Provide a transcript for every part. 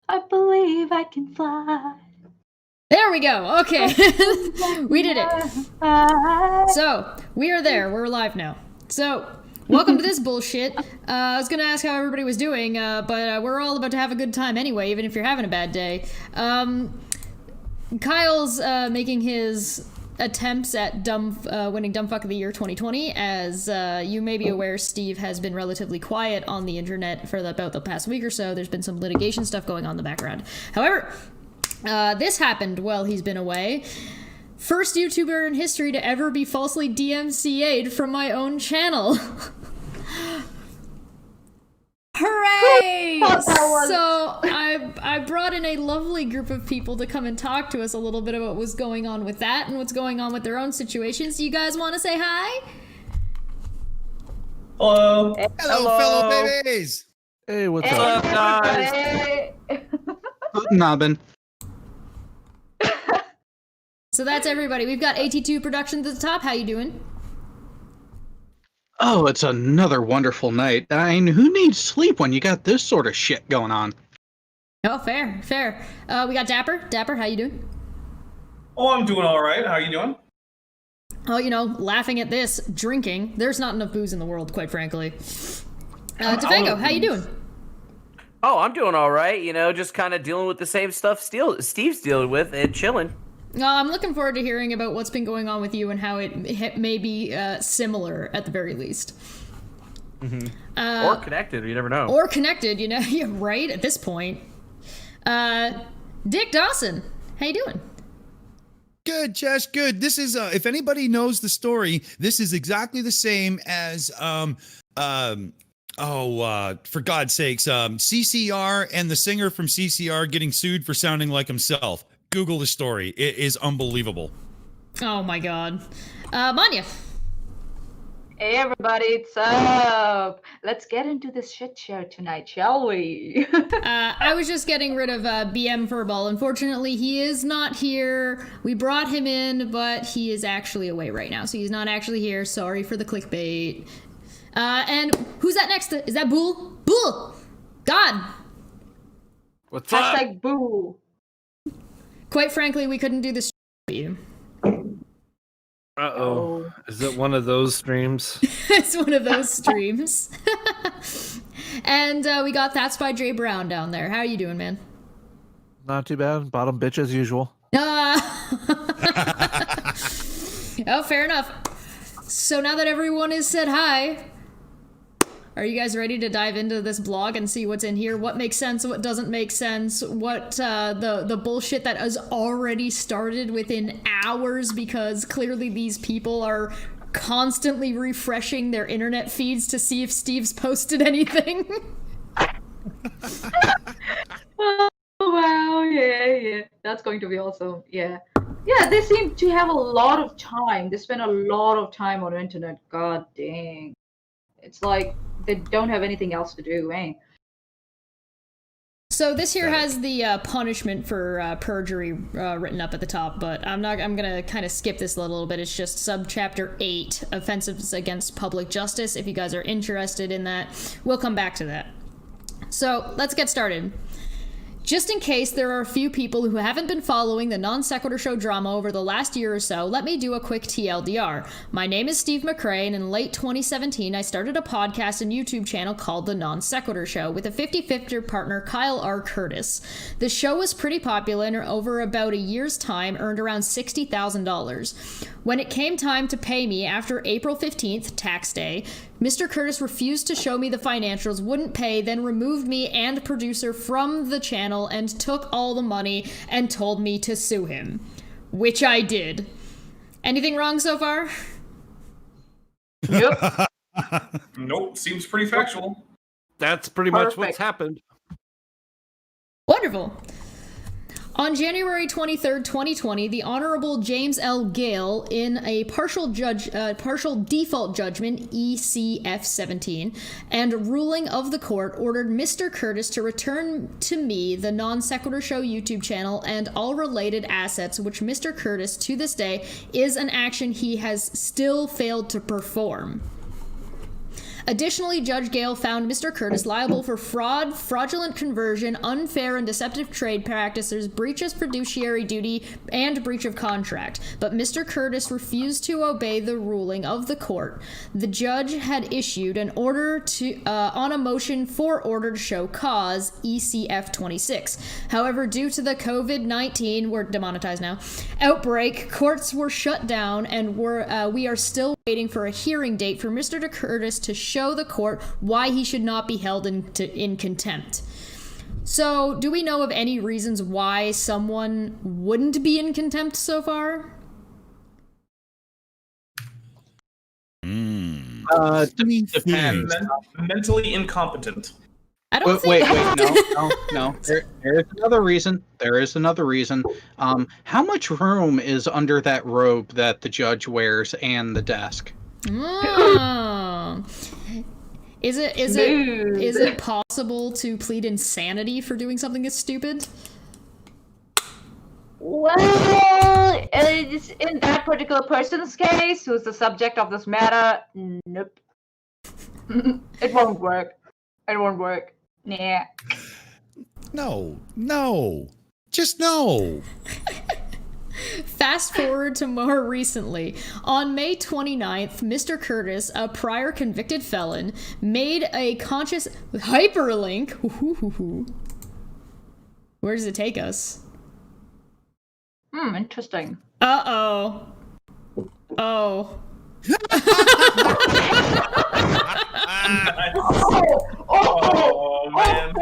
I believe I can fly. There we go. Okay. We did it. So, we are there. We're live now. So, welcome to this bullshit. I was going to ask how everybody was doing, but we're all about to have a good time anyway, even if you're having a bad day. Kyle's making his attempts at winning Dumb Fuck of the Year 2020. As you may be aware, Steve has been relatively quiet on the internet for about the past week or so. There's been some litigation stuff going on in the background. However, this happened while he's been away. First YouTuber in history to ever be falsely DMCA'd from my own channel. Hooray! So I brought in a lovely group of people to come and talk to us a little bit about what was going on with that and what's going on with their own situations. Do you guys want to say hi? Hello. Hello, fellow babies. Hey, what's Hey, up? guys? hey. Nobbin. So that's everybody. We've got AT2 Productions at the top. How you doing? Oh, it's another wonderful night. I mean, who needs sleep when you got this sort of shit going on? Oh, fair. We got Dapper. Dapper, how you doing? Oh, I'm doing all right. How you doing? Oh, laughing at this, drinking. There's not enough booze in the world, quite frankly. Defango, how you doing? Oh, I'm doing all right. Just kind of dealing with the same stuff Steve's dealing with and chilling. I'm looking forward to hearing about what's been going on with you and how it may be similar at the very least. Mm-hmm. Or connected, you never know. Or connected, yeah, right, at this point. Dick Dawson, how you doing? Good, Chesh, good. This is, if anybody knows the story, this is exactly the same as, for God's sakes, CCR and the singer from CCR getting sued for sounding like himself. Google the story. It is unbelievable. Oh my god. Manya. Hey everybody, it's up. Let's get into this shit show tonight, shall we? I was just getting rid of BM Furball. Unfortunately, he is not here. We brought him in, but he is actually away right now, so he's not actually here. Sorry for the clickbait. And who's that next? Is that Bool? Bool! God! What's up? Hashtag boo. Quite frankly, we couldn't do this for you. Uh-oh. Is it one of those streams? It's one of those streams. And we got That's by Jay Brown down there. How are you doing, man? Not too bad. Bottom bitch as usual. Oh, fair enough. So now that everyone has said hi, are you guys ready to dive into this blog and see what's in here? What makes sense, what doesn't make sense, what the bullshit that has already started within hours because clearly these people are constantly refreshing their internet feeds to see if Steve's posted anything. Oh, wow, yeah. That's going to be awesome, yeah. Yeah, they seem to have a lot of time. They spend a lot of time on the internet. God dang. It's like they don't have anything else to do, eh? So this here has the punishment for perjury written up at the top, but I'm gonna kind of skip this a little bit. It's just subchapter 8, offenses against public justice. If you guys are interested in that, we'll come back to that. So let's get started. Just in case there are a few people who haven't been following the Non Sequitur Show drama over the last year or so, let me do a quick TLDR. My name is Steve McRae, and in late 2017, I started a podcast and YouTube channel called The Non Sequitur Show with a 50-50 partner, Kyle R. Curtis. The show was pretty popular and over about a year's time earned around $60,000. When it came time to pay me after April 15th, tax day, Mr. Curtis refused to show me the financials, wouldn't pay, then removed me and producer from the channel and took all the money and told me to sue him. Which I did. Anything wrong so far? Yep. Nope. Seems pretty factual. That's pretty much what's Perfect. happened. Wonderful. On January 23rd, 2020, the Honorable James L. Gale, in a partial default judgment, ECF 17, and ruling of the court, ordered Mr. Curtis to return to me the Non Sequitur Show YouTube channel and all related assets, which Mr. Curtis, to this day, is an action he has still failed to perform. Additionally, Judge Gale found Mr. Curtis liable for fraud, fraudulent conversion, unfair and deceptive trade practices, breach of fiduciary duty, and breach of contract. But Mr. Curtis refused to obey the ruling of the court. The judge had issued an order on a motion for order to show cause, ECF 26. However, due to the COVID-19, we're demonetized now, outbreak, courts were shut down, and we are still waiting for a hearing date for Mr. Curtis to show the court why he should not be held in contempt. So, do we know of any reasons why someone wouldn't be in contempt so far? Depends. Mentally incompetent. I don't Wait, think... no. There is another reason. How much room is under that robe that the judge wears and the desk? Oh. Is it possible to plead insanity for doing something that's stupid? Well, it's in that particular person's case, who's the subject of this matter, nope. It won't work. Nah. No. Just no. Fast forward to more recently. On May 29th, Mr. Curtis, a prior convicted felon, made a conscious hyperlink. Where does it take us? Interesting. Uh-oh. Oh. Oh, man.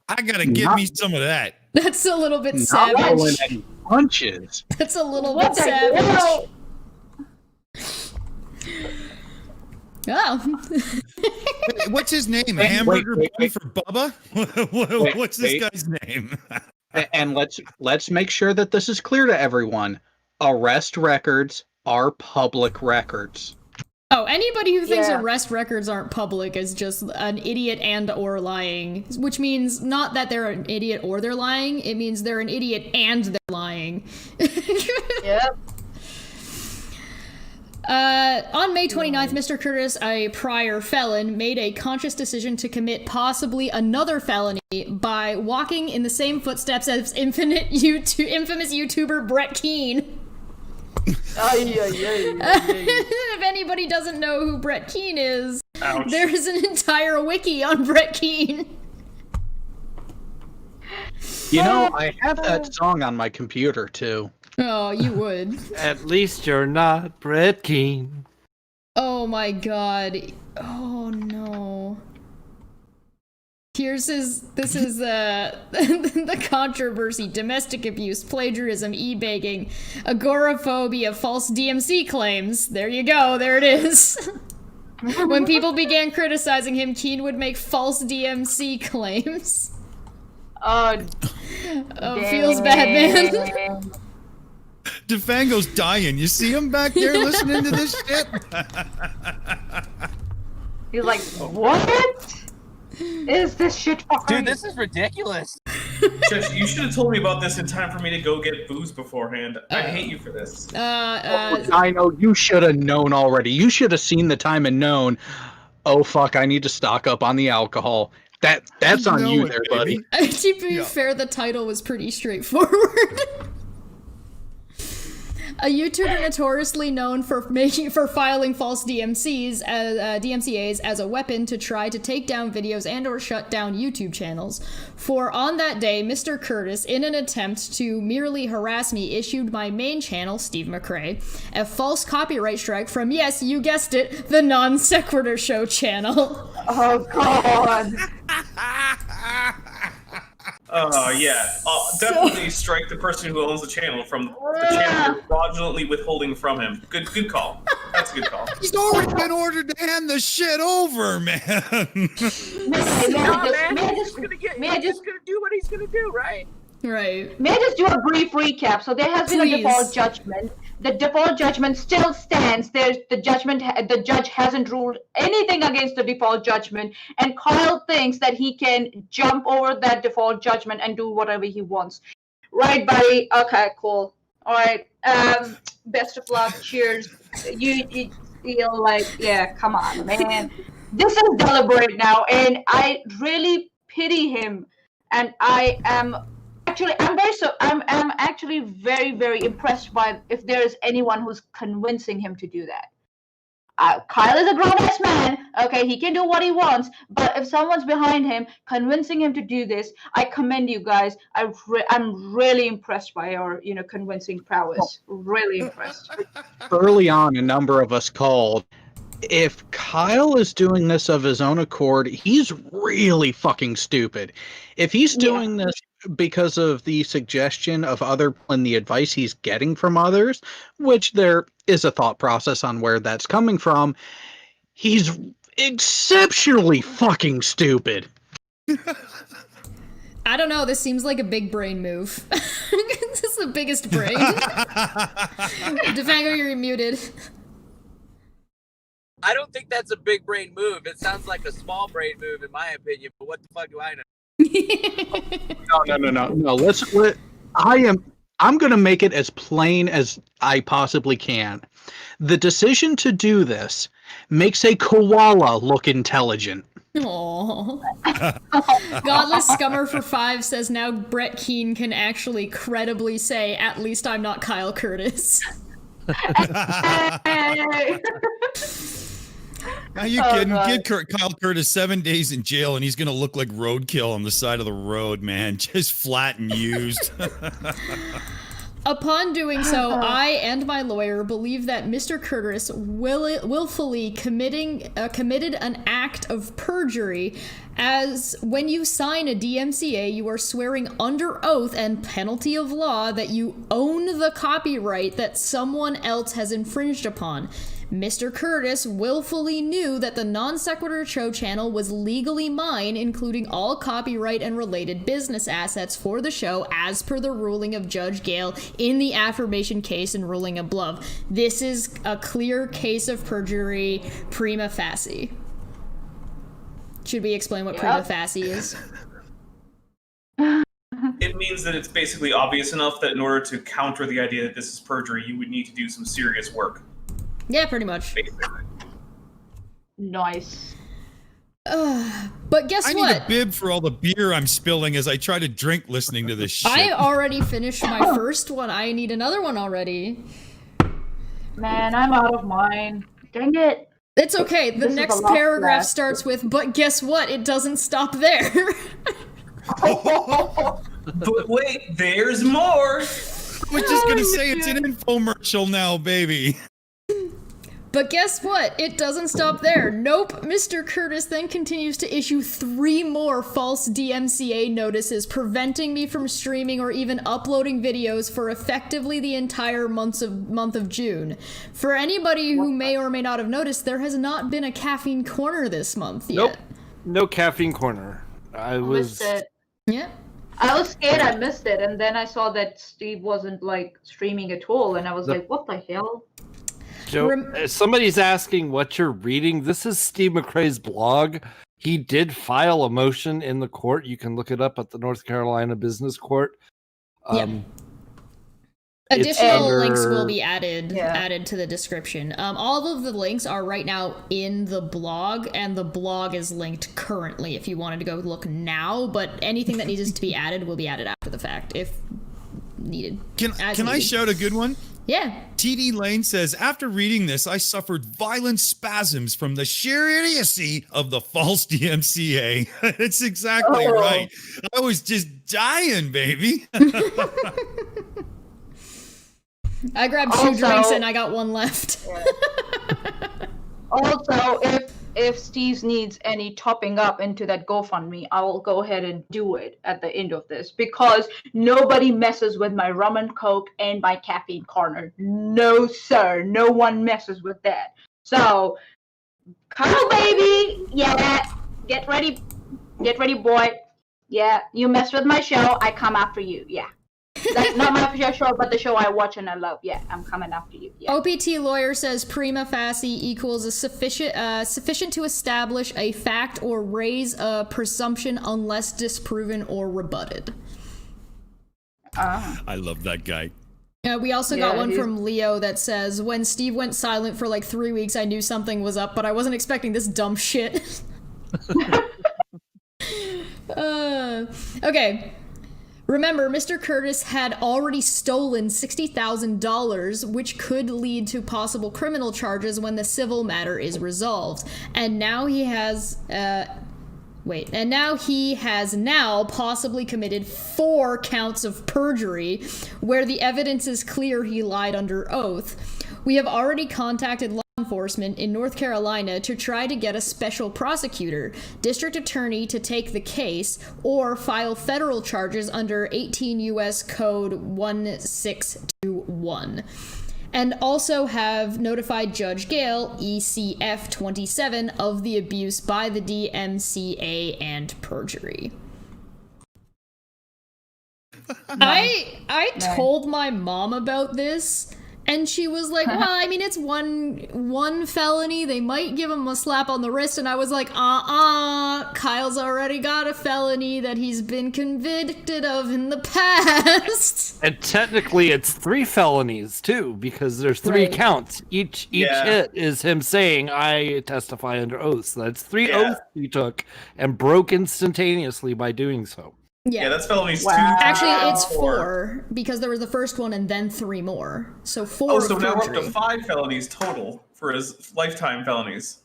I gotta give me some of that. That's a little bit Not savage. rolling any punches. That's a little What bit the savage. hell? Oh. What's his name? Wait, Hamburger wait. Beef for Bubba? What's this guy's name? And let's make sure that this is clear to everyone. Arrest records are public records. Oh, anybody who thinks Yeah. arrest records aren't public is just an idiot and or lying. Which means not that they're an idiot or they're lying, it means they're an idiot and they're lying. Yep. On May 29th, Mr. Curtis, a prior felon, made a conscious decision to commit possibly another felony by walking in the same footsteps as infamous YouTuber Brett Keane. If anybody doesn't know who Brett Keane is, Ouch. there's an entire wiki on Brett Keane. You know, I have that song on my computer too. Oh, you would. At least you're not Brett Keane. Oh my god. Oh no. This is the controversy: domestic abuse, plagiarism, e-begging, agoraphobia, false DMC claims. There you go, there it is. When people began criticizing him, Keane would make false DMC claims. Oh, Feels bad, man. DeFango's dying. You see him back there listening to this shit? He's like, what? Is this shit fucking... Dude, this is ridiculous. Jess, you should have told me about this in time for me to go get booze beforehand. I hate you for this. I know, you should have known already. You should have seen the time and known, oh fuck, I need to stock up on the alcohol. That's on you there, buddy. To be fair, the title was pretty straightforward. A YouTuber notoriously known for filing false DMCAs as a weapon to try to take down videos and or shut down YouTube channels. For on that day, Mr. Curtis, in an attempt to merely harass me, issued my main channel, Steve McRae, a false copyright strike from, yes, you guessed it, the Non Sequitur Show channel. Oh, God. Yeah. Definitely strike the person who owns the channel from the channel you're fraudulently withholding from him. Good call. That's a good call. He's already been ordered to hand the shit over, man. May I just gonna do what he's gonna do, right? Right. May I just do a brief recap? So there has been a Please. default judgment. The default judgment still stands. The judge hasn't ruled anything against the default judgment, and Kyle thinks that he can jump over that default judgment and do whatever he wants. Right, buddy? Okay, cool. All right. Best of luck. Cheers. feel like, yeah, come on, man. This is deliberate now, and I really pity him. And I'm actually very, very impressed by if there is anyone who's convincing him to do that. Kyle is a grown-ass man. Okay, he can do what he wants. But if someone's behind him, convincing him to do this, I commend you guys. I'm really impressed by your, convincing prowess. Really impressed. Early on, a number of us called. If Kyle is doing this of his own accord, he's really fucking stupid. If he's doing this because of the suggestion of other and the advice he's getting from others, which there is a thought process on where that's coming from, he's exceptionally fucking stupid. I don't know, this seems like a big brain move. This is the biggest brain. Defango, you're muted. I don't think that's a big brain move. It sounds like a small brain move, in my opinion. But what the fuck do I know? No. I'm gonna make it as plain as I possibly can. The decision to do this makes a koala look intelligent. Aww. Godless Scummer for 5 says now Brett Keane can actually credibly say, "At least I'm not Kyle Curtis." Are you kidding? Give Kyle Curtis 7 days in jail, and he's gonna look like roadkill on the side of the road, man. Just flat and used. Upon doing so, I and my lawyer believe that Mr. Curtis willfully committed an act of perjury, as when you sign a DMCA, you are swearing under oath and penalty of law that you own the copyright that someone else has infringed upon. Mr. Curtis willfully knew that the Non Sequitur Show channel was legally mine, including all copyright and related business assets for the show, as per the ruling of Judge Gale in the affirmation case and ruling above. This is a clear case of perjury prima facie. Should we explain what prima facie is? It means that it's basically obvious enough that in order to counter the idea that this is perjury, you would need to do some serious work. Yeah, pretty much. Nice. But guess what? I need a bib for all the beer I'm spilling as I try to drink listening to this shit. I already finished my first one. I need another one already. Man, I'm out of mine. Dang it. It's okay. The next paragraph starts with, "But guess what? It doesn't stop there." But wait, there's more. I was just gonna say it's an infomercial now, baby. But guess what? It doesn't stop there. Nope. Mr. Curtis then continues to issue 3 more false DMCA notices, preventing me from streaming or even uploading videos for effectively the entire month of June. For anybody who may or may not have noticed, there has not been a caffeine corner this month yet. Nope. No caffeine corner. I was... Missed it. Yeah. I was scared I missed it, and then I saw that Steve wasn't, streaming at all, and I was like, what the hell? Joe, somebody's asking what you're reading. This is Steve McRae's blog. He did file a motion in the court. You can look it up at the North Carolina Business Court. Additional links will be added to the description. All of the links are right now in the blog, and the blog is linked currently if you wanted to go look now, but anything that needs to be added will be added after the fact if needed. Can I shout a good one? Yeah. TD Lane says, after reading this, I suffered violent spasms from the sheer idiocy of the false DMCA. It's exactly right. I was just dying, baby. I grabbed 2 drinks and I got 1 left. Also, if Steve needs any topping up into that GoFundMe, I will go ahead and do it at the end of this, because nobody messes with my rum and coke and my caffeine corner. No, sir. No one messes with that. So, Kyle, baby, yeah, get ready, boy. Yeah, you mess with my show, I come after you. Yeah. Like, not my show, but the show I watch and I love. Yeah, I'm coming after you. Yeah. OPT lawyer says prima facie equals a sufficient to establish a fact or raise a presumption unless disproven or rebutted. I love that guy. We also got Yeah, one he's- from Leo that says, when Steve went silent for like 3 weeks, I knew something was up, but I wasn't expecting this dumb shit. Okay. Remember, Mr. Curtis had already stolen $60,000, which could lead to possible criminal charges when the civil matter is resolved. And now he has, possibly committed 4 counts of perjury, where the evidence is clear he lied under oath. We have already contacted law enforcement in North Carolina to try to get a special prosecutor, district attorney to take the case, or file federal charges under 18 U.S. Code 1621. And also have notified Judge Gale, ECF 27, of the abuse by the DMCA and perjury. I told my mom about this, and she was like, well, I mean, it's one felony. They might give him a slap on the wrist. And I was like, Kyle's already got a felony that he's been convicted of in the past. And technically, it's 3 felonies, too, because there's 3 counts. Each hit is him saying, I testify under oath. So that's 3 oaths he took and broke instantaneously by doing so. Yeah, that's felonies 2. Actually, it's 4 because there was the first one and then 3 more. So 4. Oh, so now we're up to 5 felonies total for his lifetime felonies.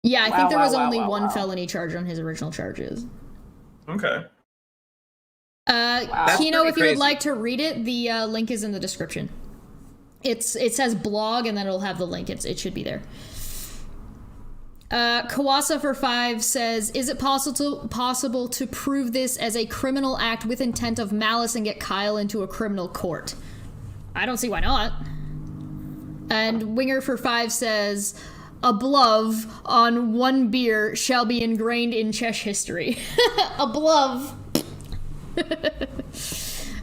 Yeah, I think there was only 1 felony charge on his original charges. Okay. Kino, if you would like to read it, the link is in the description. It says blog, and then it'll have the link. It should be there. Kawasa for 5 says, is it possible to prove this as a criminal act with intent of malice and get Kyle into a criminal court? I don't see why not. And Winger for 5 says, a blove on 1 beer shall be ingrained in chess history. A blove.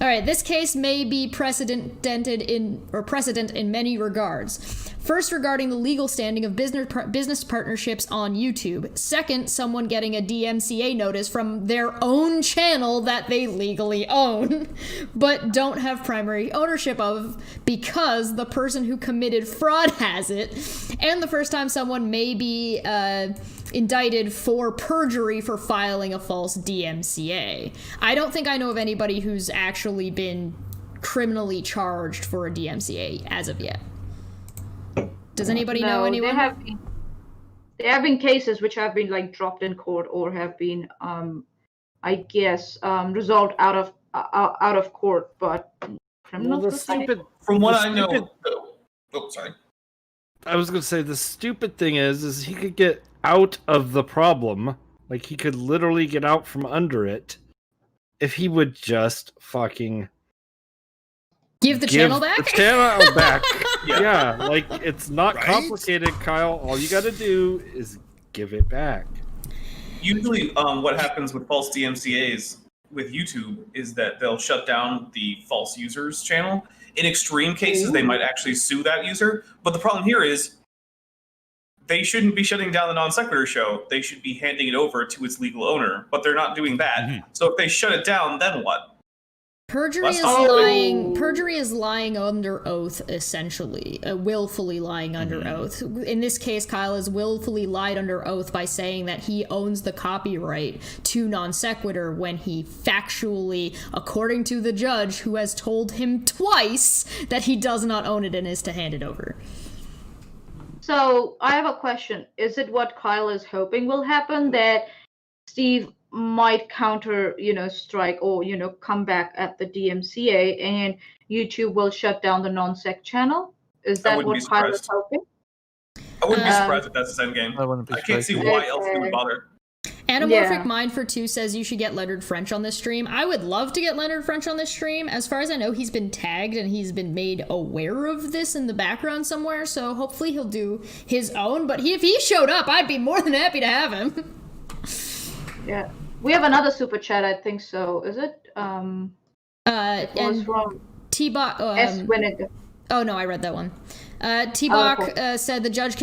All right, this case may be precedent in many regards. First, regarding the legal standing of business partnerships on YouTube. Second, someone getting a DMCA notice from their own channel that they legally own, but don't have primary ownership of because the person who committed fraud has it. And the first time someone may be indicted for perjury for filing a false DMCA. I don't think I know of anybody who's actually been criminally charged for a DMCA as of yet. Does anybody know anyone? There have been cases which have been like dropped in court or have been, I guess, resolved out of court, but criminals. From what I know, sorry. I was going to say the stupid thing is he could get out of the problem, like he could literally get out from under it, if he would just fucking give the channel back. The channel back. Yeah, like it's not complicated, Kyle. All you got to do is give it back. Usually, what happens with false DMCA's with YouTube is that they'll shut down the false user's channel. In extreme cases, they might actually sue that user. But the problem here is they shouldn't be shutting down the Non Sequitur show. They should be handing it over to its legal owner. But they're not doing that. Mm-hmm. So if they shut it down, then what? Perjury is lying under oath, essentially. Willfully lying under oath. In this case, Kyle has willfully lied under oath by saying that he owns the copyright to Non Sequitur when he factually, according to the judge, who has told him twice that he does not own it and is to hand it over. So, I have a question. Is it what Kyle is hoping will happen, that Steve might counter, strike or, come back at the DMCA and YouTube will shut down the non-sec channel? Is that what Kyle is hoping? I wouldn't be surprised if that's the end game. I can't see why else he would bother. Anamorphic Mind for 2 says you should get Leonard French on this stream. I would love to get Leonard French on this stream. As far as I know, he's been tagged and he's been made aware of this in the background somewhere, so hopefully he'll do his own. But if he showed up, I'd be more than happy to have him. Yeah. We have another super chat, I think so. Is it? And from T-Bot. S. Winnick. Oh, no, I read that one. T-Bach said the judge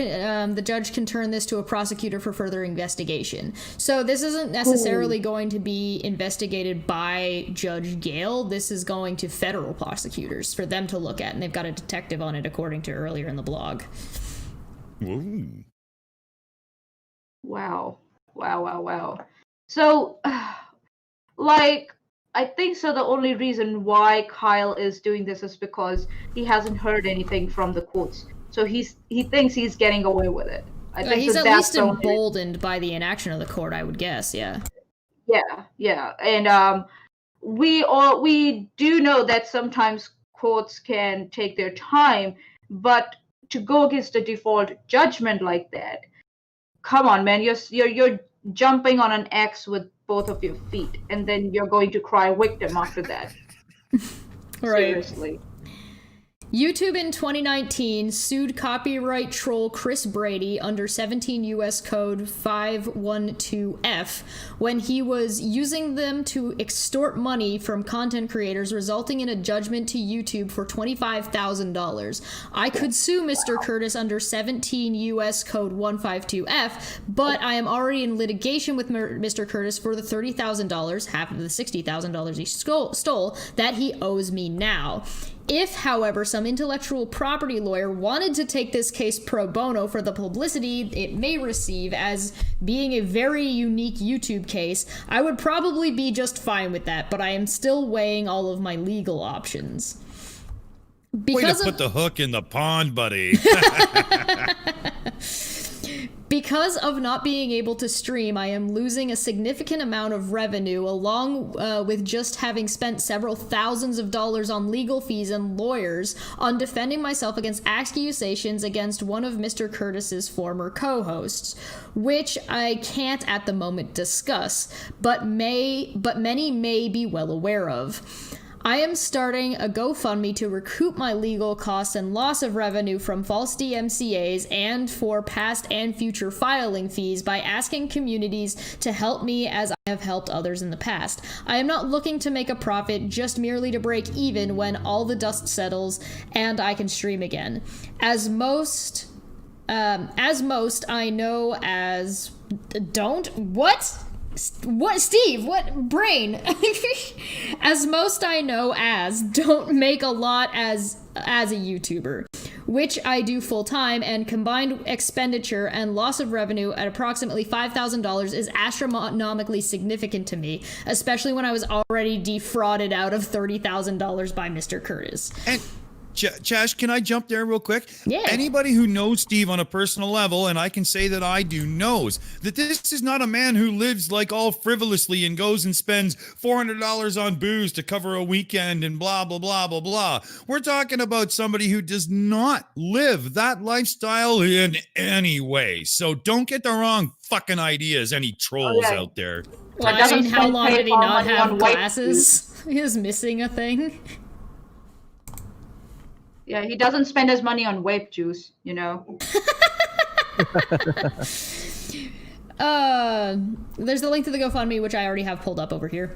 can turn this to a prosecutor for further investigation. So this isn't necessarily going to be investigated by Judge Gale. This is going to federal prosecutors for them to look at, and they've got a detective on it, according to earlier in the blog. Ooh. Wow. So, like, I think so the only reason why Kyle is doing this is because he hasn't heard anything from the courts. So he thinks he's getting away with it. I think He's that at that's least the only- emboldened by the inaction of the court, I would guess, yeah. Yeah. And we do know that sometimes courts can take their time, but to go against a default judgment like that, come on, man, you're jumping on an X with both of your feet, and then you're going to cry victim after that. Right. Seriously. YouTube in 2019 sued copyright troll Chris Brady under 17 U.S. Code 512F when he was using them to extort money from content creators, resulting in a judgment to YouTube for $25,000. I could sue Mr. Curtis under 17 U.S. Code 152F, but I am already in litigation with Mr. Curtis for the $30,000, half of the $60,000 he stole, that he owes me now. If, however, some intellectual property lawyer wanted to take this case pro bono for the publicity it may receive as being a very unique YouTube case, I would probably be just fine with that, but I am still weighing all of my legal options. Way to put the hook in the pond, buddy. Because of not being able to stream, I am losing a significant amount of revenue, along with just having spent several thousands of dollars on legal fees and lawyers on defending myself against accusations against one of Mr. Curtis's former co-hosts, which I can't at the moment discuss, but many may be well aware of. I am starting a GoFundMe to recoup my legal costs and loss of revenue from false DMCAs and for past and future filing fees by asking communities to help me as I have helped others in the past. I am not looking to make a profit, just merely to break even when all the dust settles and I can stream again. As most I know as What, Steve? What brain? As most I know as don't make a lot as a YouTuber, which I do full time, and combined expenditure and loss of revenue at approximately $5,000 is astronomically significant to me, especially when I was already defrauded out of $30,000 by Mr. Curtis. And Chash, can I jump there real quick? Yeah. Anybody who knows Steve on a personal level, and I can say that I do, knows that this is not a man who lives like all frivolously and goes and spends $400 on booze to cover a weekend and blah, blah, blah, blah, blah. We're talking about somebody who does not live that lifestyle in any way. So don't get the wrong fucking ideas, any trolls out there. Well, I mean, how long did he not have glasses? He was missing a thing. Yeah, he doesn't spend his money on vape juice, you know. There's the link to the GoFundMe, which I already have pulled up over here.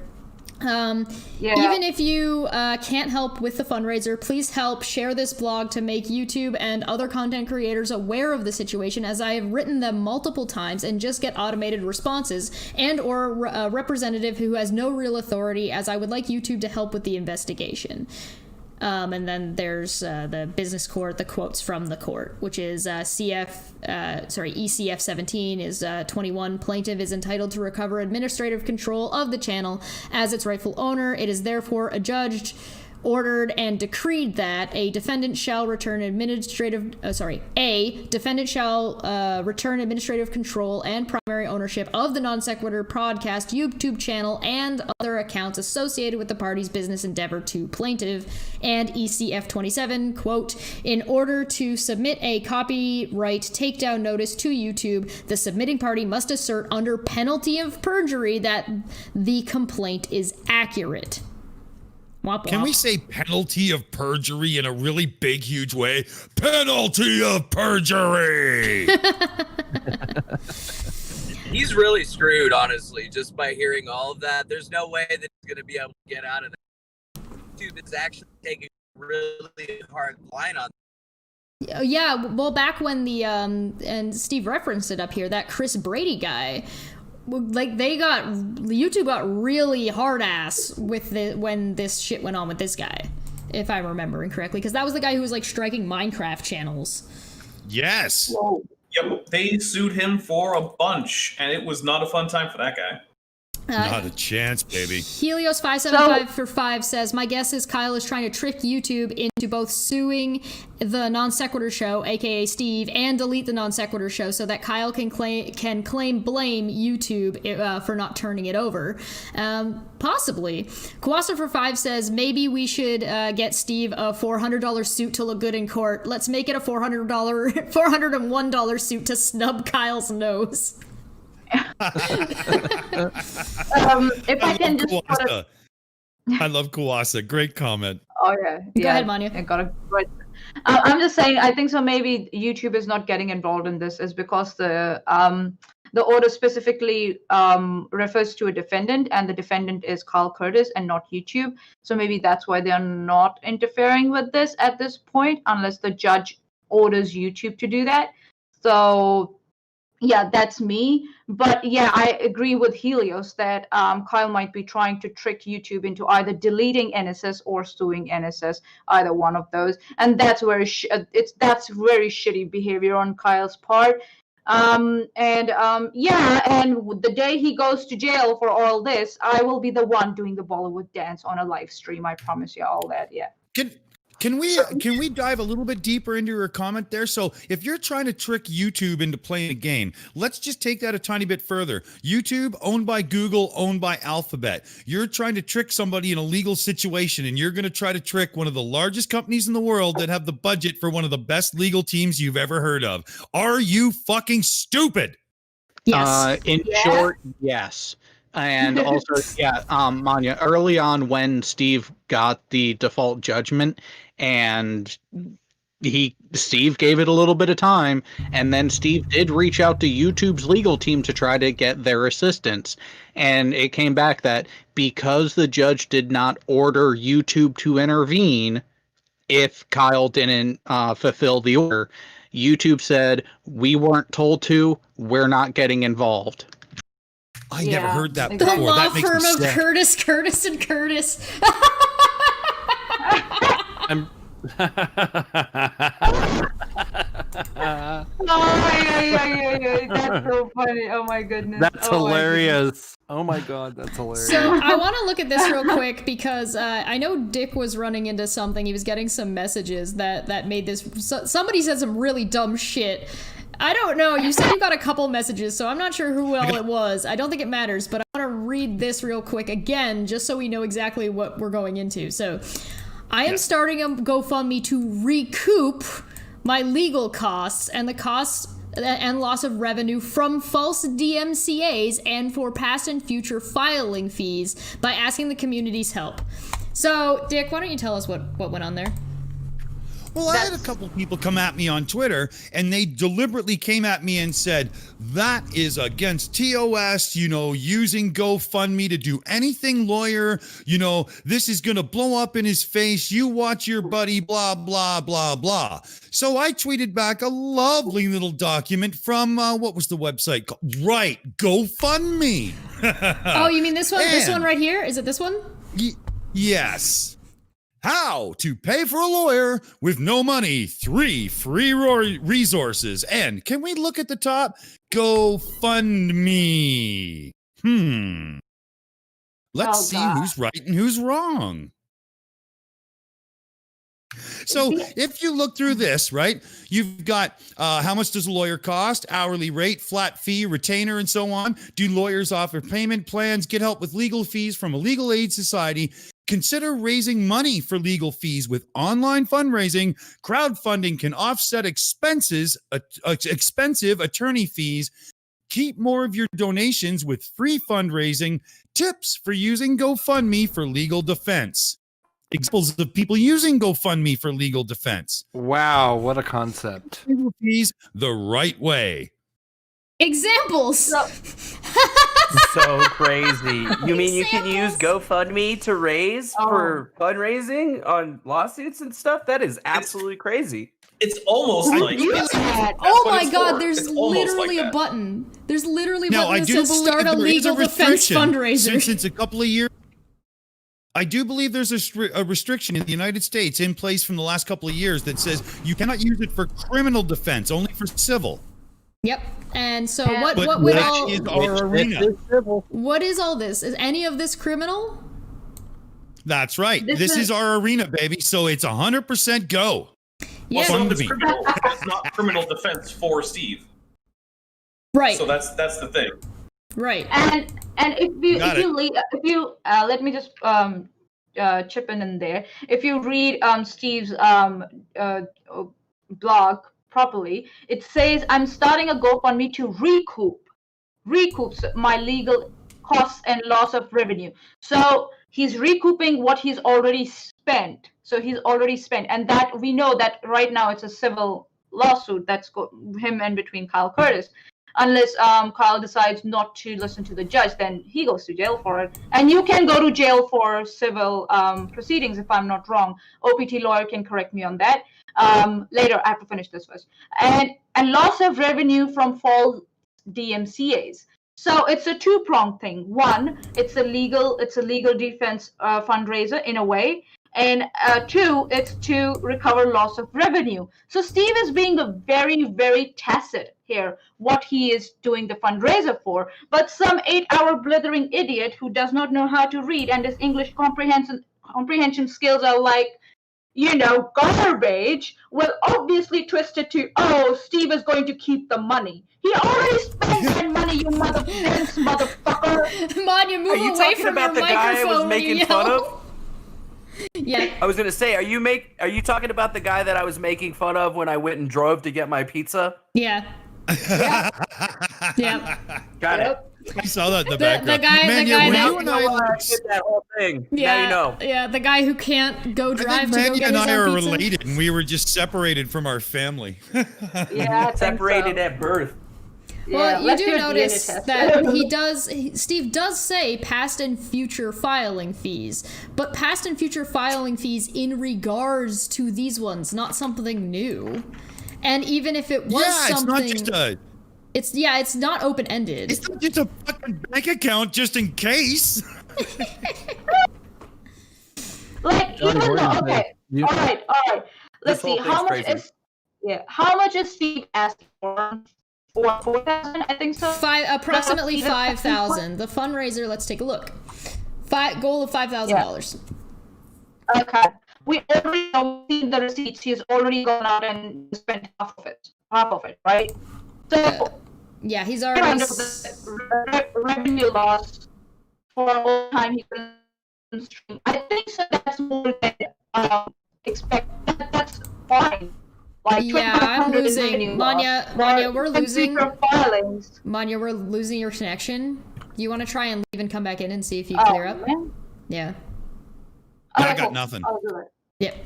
Yeah. Even if you can't help with the fundraiser, please help share this blog to make YouTube and other content creators aware of the situation, as I have written them multiple times and just get automated responses, and or a representative who has no real authority, as I would like YouTube to help with the investigation. And then there's the business court, the quotes from the court, which is ECF 17 is 21. Plaintiff is entitled to recover administrative control of the channel as its rightful owner. It is therefore adjudged, ordered, and decreed that a defendant shall return administrative control and primary ownership of the Non Sequitur podcast YouTube channel and other accounts associated with the party's business endeavor to plaintiff. And ECF 27, quote, in order to submit a copyright takedown notice to YouTube, the submitting party must assert under penalty of perjury that the complaint is accurate. Womp womp. Can we say penalty of perjury in a really big, huge way? Penalty of perjury! He's really screwed, honestly, just by hearing all of that. There's no way that he's going to be able to get out of that. YouTube is actually taking a really hard line on Yeah, well, back when the and Steve referenced it up here, that Chris Brady guy, like YouTube got really hard ass with when this shit went on with this guy, if I'm remembering correctly, because that was the guy who was like striking Minecraft channels. Yes. Whoa. Yep, they sued him for a bunch, and it was not a fun time for that guy. Not a chance, baby. Helios 575 for 5 says, my guess is Kyle is trying to trick YouTube into both suing the Non Sequitur Show, aka Steve, and delete the Non Sequitur Show so that Kyle can blame YouTube for not turning it over. Possibly. Kawasa for 5 says, maybe we should get Steve a $400 suit to look good in court. Let's make it a $401 suit to snub Kyle's nose. If I can just I love Kawasa. Great comment. Oh yeah. Go ahead, Manya. I got it right. I'm just saying. I think so. Maybe YouTube is not getting involved in this is because the order specifically refers to a defendant, and the defendant is Carl Curtis and not YouTube. So maybe that's why they are not interfering with this at this point, unless the judge orders YouTube to do that. So. Yeah, that's me. But yeah, I agree with Helios that Kyle might be trying to trick YouTube into either deleting NSS or suing NSS, either one of those. And that's very that's very shitty behavior on Kyle's part. Yeah, and the day he goes to jail for all this, I will be the one doing the Bollywood dance on a live stream. I promise you all that. Yeah. Can we dive a little bit deeper into your comment there? So if you're trying to trick YouTube into playing a game, let's just take that a tiny bit further. YouTube, owned by Google, owned by Alphabet. You're trying to trick somebody in a legal situation, and you're going to try to trick one of the largest companies in the world that have the budget for one of the best legal teams you've ever heard of. Are you fucking stupid? Yes. In short, yes. And also, Manya, early on when Steve got the default judgment and Steve gave it a little bit of time, and then Steve did reach out to YouTube's legal team to try to get their assistance. And it came back that because the judge did not order YouTube to intervene if Kyle didn't fulfill the order, YouTube said, we weren't told to, we're not getting involved. I never heard that The before. law That makes firm me of sad. Curtis and Curtis. I'm Oh, yeah. That's so funny. Oh my goodness. That's Oh, my hilarious. Oh my god, that's hilarious. So I want to look at this real quick because I know Dick was running into something. He was getting some messages that made this. Somebody said some really dumb shit. I don't know. You said you got a couple messages, so I'm not sure who all it was. I don't think it matters, but I want to read this real quick again, just so we know exactly what we're going into. So, I am starting a GoFundMe to recoup my legal costs and the costs and loss of revenue from false DMCAs and for past and future filing fees by asking the community's help. So, Dick, why don't you tell us what went on there? Well, I had a couple people come at me on Twitter, and they deliberately came at me and said, that is against TOS, using GoFundMe to do anything lawyer, this is going to blow up in his face. You watch your buddy, blah, blah, blah, blah. So I tweeted back a lovely little document from, what was the website called? Right, GoFundMe. Oh, you mean this one? This one right here? Is it this one? Yes. How to pay for a lawyer with no money, 3 free resources. And can we look at the top? GoFundMe. Let's see who's right and who's wrong. So if you look through this, right, you've got how much does a lawyer cost, hourly rate, flat fee, retainer, and so on. Do lawyers offer payment plans, get help with legal fees from a legal aid society? Consider raising money for legal fees with online fundraising. Crowdfunding can offset expensive attorney fees. Keep more of your donations with free fundraising. Tips for using GoFundMe for legal defense. Examples of people using GoFundMe for legal defense. Wow, what a concept. Legal fees the right way. Examples. So crazy. You mean you can use GoFundMe to raise for fundraising on lawsuits and stuff? That is absolutely crazy. It's almost like that's Oh what my it's god, for. there's It's almost literally like a that. button. There's literally a Now, button I that do says believe start a there is legal defense restriction fundraiser. Since a couple of years, I do believe there's a restriction in the United States in place from the last couple of years that says you cannot use it for criminal defense, only for civil. Yep. And so Yeah. But what that all is our arena. what is all this? Is any of this criminal? That's right. This This is- is our arena, baby. So it's 100% go. Yeah. Fun to It's me. criminal, but it's not criminal defense for Steve. Right. So that's the thing. Right. And Got if you let me just chip in there. If you read Steve's blog properly, it says I'm starting a GoFundMe to recoup my legal costs and loss of revenue. So he's recouping what he's already spent. And that we know that right now it's a civil lawsuit that's him in between Kyle Curtis. Unless Kyle decides not to listen to the judge, then he goes to jail for it. And you can go to jail for civil proceedings, if I'm not wrong. OPT lawyer can correct me on that. Later, I have to finish this first. And loss of revenue from false DMCAs. So it's a two-pronged thing. One, it's a legal defense fundraiser in a way. And two, it's to recover loss of revenue. So Steve is being a very, very tacit here, what he is doing the fundraiser for. But some 8-hour blithering idiot who does not know how to read and his English comprehension skills are like, garbage, will obviously twist it to, oh, Steve is going to keep the money. He already spent that money, you motherfucker. Manya, move Are you away talking from about your the guy I was microphone when you making fun yell. of? Yeah. I was gonna say, are you talking about the guy that I was making fun of when I went and drove to get my pizza? Yeah. Yeah. Got it. I saw that in the The background. guy Man, that- when Now you you and know I why I look- did that whole thing. Yeah. Now you know. Yeah, the guy who can't go I drive think to go Manny get and his I are own pizza. related, and we were just separated from our family. Yeah, I think Separated so. at birth. Well, you let's do do a notice DNA test. that Steve does say past and future filing fees, but past and future filing fees in regards to these ones, not something new. And even if it was yeah, something, it's not just a. it's not open ended. It's not just a fucking bank account, just in case. Like, Johnny even though, Horton okay, said, all right. Let's This whole see, how thing's much crazy. how much is Steve asking for? 4,000, I think so. Approximately Steve is asking for? 5,000. The fundraiser. Let's take a look. Goal of $5,000. Okay. We already know the receipts. He's already gone out and spent half of it, right? So, Yeah, he's kind already. of the revenue loss for all time he couldn't stream. I think so. That's more than expect. That's fine. Like, Yeah, I'm 2,500 is losing. revenue Manya, loss. Manya, For we're losing. future filings. Manya, we're losing your connection. You want to try and leave and come back in and see if you Oh, clear up? man. Yeah. I Okay, got cool. nothing. I'll do it. Yep.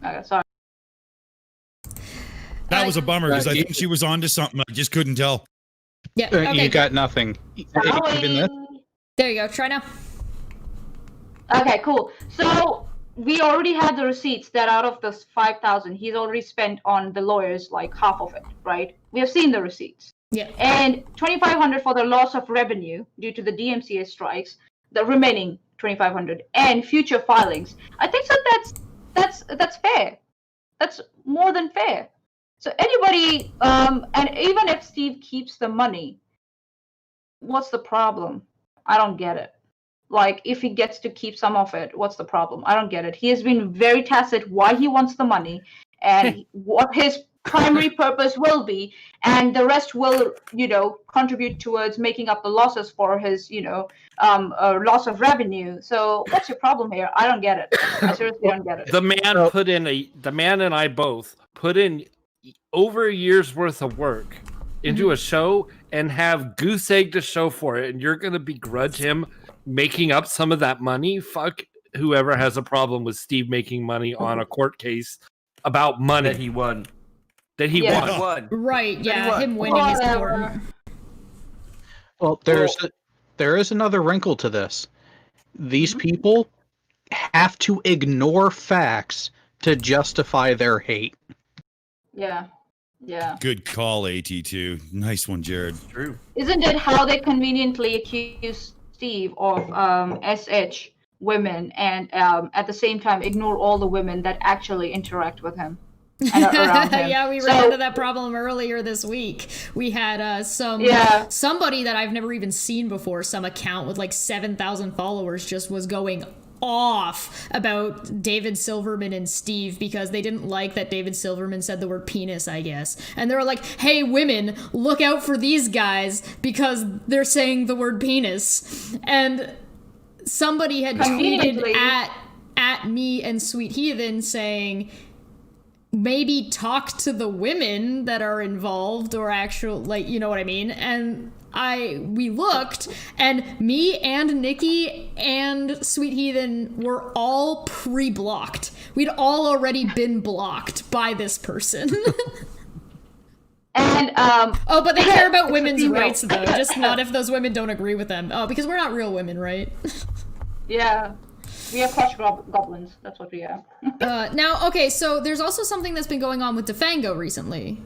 Okay, sorry. That was a bummer because I you- think she was onto something. I just couldn't tell. Yep. Okay. You got nothing. Even this? There you go. Try now. Okay, cool. So we already had the receipts that out of this 5,000, he's already spent on the lawyers like half of it, right? We have seen the receipts. Yeah. And 2,500 for the loss of revenue due to the DMCA strikes, the remaining 2,500, and future filings. I think so. That's fair. That's more than fair. So anybody, and even if Steve keeps the money, what's the problem? I don't get it. Like, if he gets to keep some of it, what's the problem? I don't get it. He has been very tacit why he wants the money and what his primary purpose will be, and the rest will, contribute towards making up the losses for his, loss of revenue. So what's your problem here? I don't get it. I seriously don't get it. The man and I both put in over a year's worth of work into a show and have goose egg to show for it, and you're gonna begrudge him making up some of that money? Fuck whoever has a problem with Steve making money on a court case about money That he won. Yeah. won. He won. Right. Yeah. what? Him winning is Whatever. important. Well, there is another wrinkle to this. These people have to ignore facts to justify their hate. Yeah. Yeah. Good call, AT2. Nice one, Jared. True. Isn't it how they conveniently accuse Steve of SH women and at the same time ignore all the women that actually interact with him and are around him? Yeah, we ran into that problem earlier this week. We had somebody that I've never even seen before, some account with like 7,000 followers just was going off about David Silverman and Steve because they didn't like that David Silverman said the word penis, I guess. And they were like, hey, women, look out for these guys because they're saying the word penis. And somebody had tweeted at me and Sweet Heathen saying, maybe talk to the women that are involved or actual, like, you know what I mean? And we looked, and me and Nikki and Sweet Heathen were all pre-blocked. We'd all already been blocked by this person. And but they care about women's rights though, just not if those women don't agree with them. Oh, because we're not real women, right? Yeah. We are crush goblins. That's what we are. Now, okay, so there's also something that's been going on with Defango recently.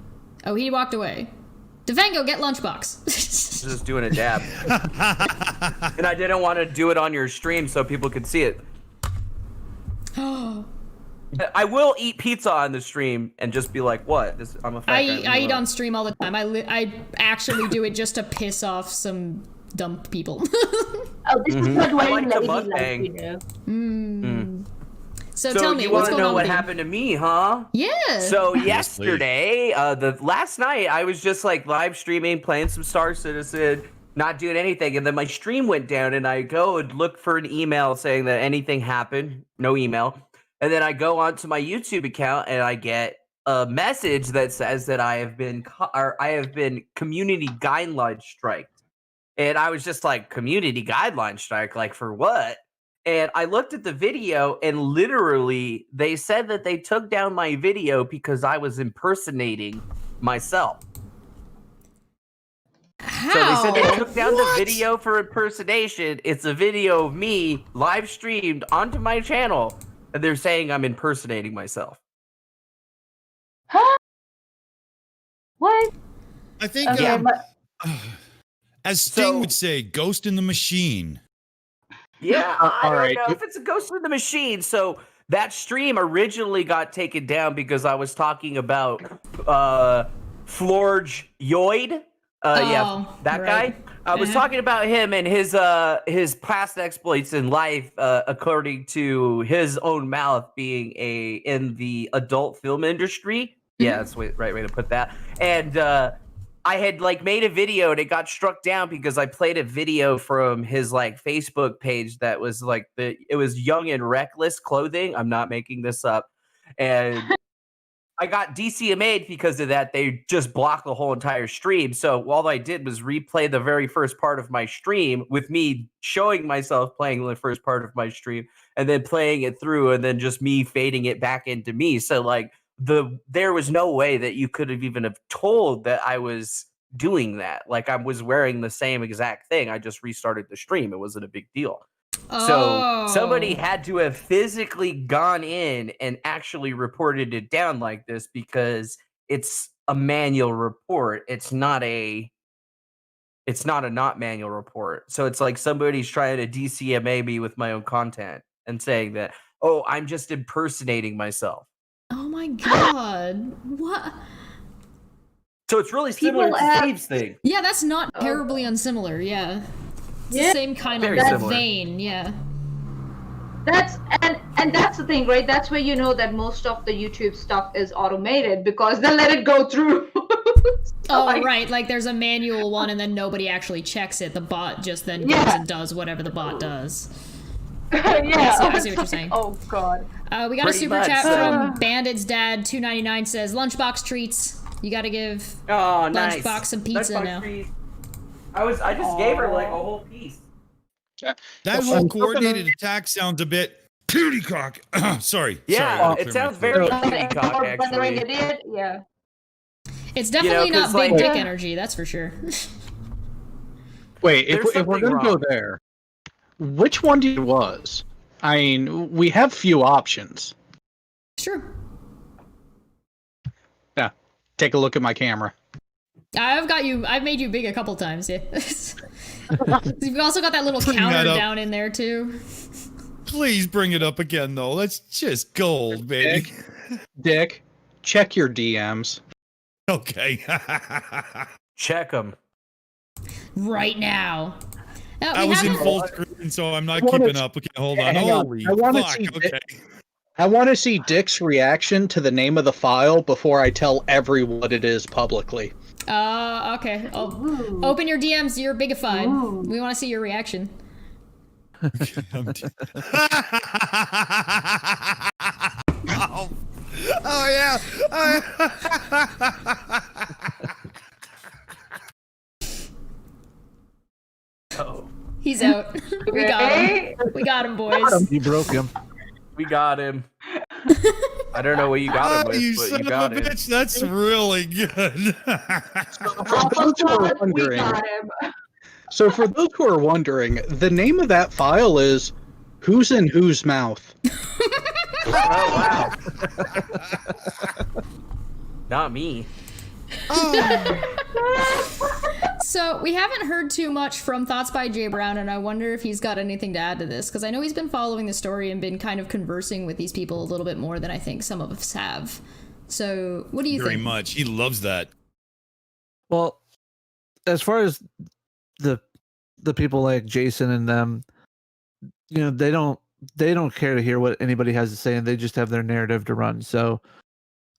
Oh, he walked away. Defango, get Lunchbox. Just doing a dab. And I didn't want to do it on your stream so people could see it. I will eat pizza on the stream and just be like, what? I'm a fat guy. I eat on stream all the time. I actually do it just to piss off some dumb people. Oh, this is what I like the lady mukbang. know. So tell me, you what's want to going know on what with you? happened to me, huh? Yeah. So Yes, please. yesterday, the last night, I was just like live streaming, playing some Star Citizen, not doing anything, and then my stream went down, and I go and look for an email saying that anything happened, no email, and then I go onto my YouTube account and I get a message that says that I have been community guideline striked, and I was just like, community guideline strike, like for what? And I looked at the video, and literally, they said that they took down my video because I was impersonating myself. How? So they said they took down the video for impersonation. It's a video of me live streamed onto my channel, and they're saying I'm impersonating myself. Huh? What? I think, Okay, but as Sting So- would say, ghost in the machine. Yeah, I all don't right. know if it's a ghost in the machine. So that stream originally got taken down because I was talking about Florge Yoid. Yeah, that right. guy. I was talking about him and his past exploits in life, according to his own mouth, being in the adult film industry. Yeah, that's the right way to put that. And I had like made a video and it got struck down because I played a video from his like Facebook page that was like it was Young and Reckless clothing. I'm not making this up. And I got DCMA'd because of that. They just blocked the whole entire stream. So all I did was replay the very first part of my stream with me showing myself playing the first part of my stream and then playing it through and then just me fading it back into me. So like there was no way that you could have even have told that I was doing that. Like I was wearing the same exact thing. I just restarted the stream. It wasn't a big deal. So somebody had to have physically gone in and actually reported it down like this because it's a manual report. It's not a not manual report. So it's like somebody's trying to DCMA me with my own content and saying that, oh, I'm just impersonating myself. Oh my god. What? So it's really similar People to have- Steve's thing. Yeah, that's not terribly unsimilar, yeah. It's the same kind Very of similar. vein, yeah. that's and that's the thing, right? That's where you know that most of the YouTube stuff is automated because they let it go through. So, Oh, like, right, like there's a manual one and then nobody actually checks it. The bot just then goes Yeah. and does whatever the bot does. yeah. I see what it's you're saying. Oh god. We got a Pretty super much, chat so- from Bandit's Dad 299 says Lunchbox treats. You gotta give Oh, nice. Lunchbox some pizza Lunchbox now. treat. I just gave her like a whole piece. That whole coordinated attack sounds a bit pooty cock. Sorry. Yeah, Sorry, it sounds very kitty cock, Or Wondering actually. Idiot, yeah. It's definitely 'cause, not big like- dick energy, that's for sure. Wait, There's if we're something gonna go wrong. there, which one do you was? I mean, we have few options. It's true. Yeah, Take a look at my camera. I've made you big a couple times, yeah. You've also got that little Bring counter that up. down in there too. Please bring it up again, though. That's just gold, baby. Dick, check your DMs. Okay. Check them. Right now. I was in full screen, so I'm not I wanna keeping up. Okay, hold on. Hang on. Holy I wanna fuck. see Okay. I want to see Dick's reaction to the name of the file before I tell everyone what it is publicly. Okay. Open your DMs. You're bigified. Ooh. We want to see your reaction. Oh, yeah. Oh, He's out. We got him. We got him, boys. You broke him. we got him. I don't know what you got him with, you but son you got of a him. bitch. That's really good. For those who are We wondering, got him. so for those who are wondering, the name of that file is "Who's in Whose Mouth." Oh wow. Not me. So we haven't heard too much from Thoughts by Jay Brown, and I wonder if he's got anything to add to this, because I know he's been following the story and been kind of conversing with these people a little bit more than I think some of us have. So what do you Very think? much. He loves that. Well, as far as the people like Jason and them, they don't care to hear what anybody has to say, and they just have their narrative to run. So,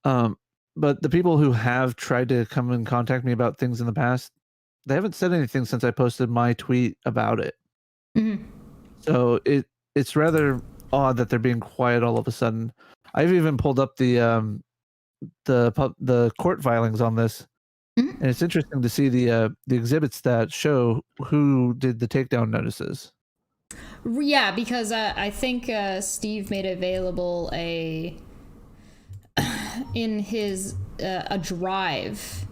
but the people who have tried to come and contact me about things in the past, they haven't said anything since I posted my tweet about it. Mhm. So it's rather odd that they're being quiet all of a sudden. I've even pulled up the court filings on this, Mhm. and it's interesting to see the exhibits that show who did the takedown notices. Yeah, because I think Steve made available in his a drive,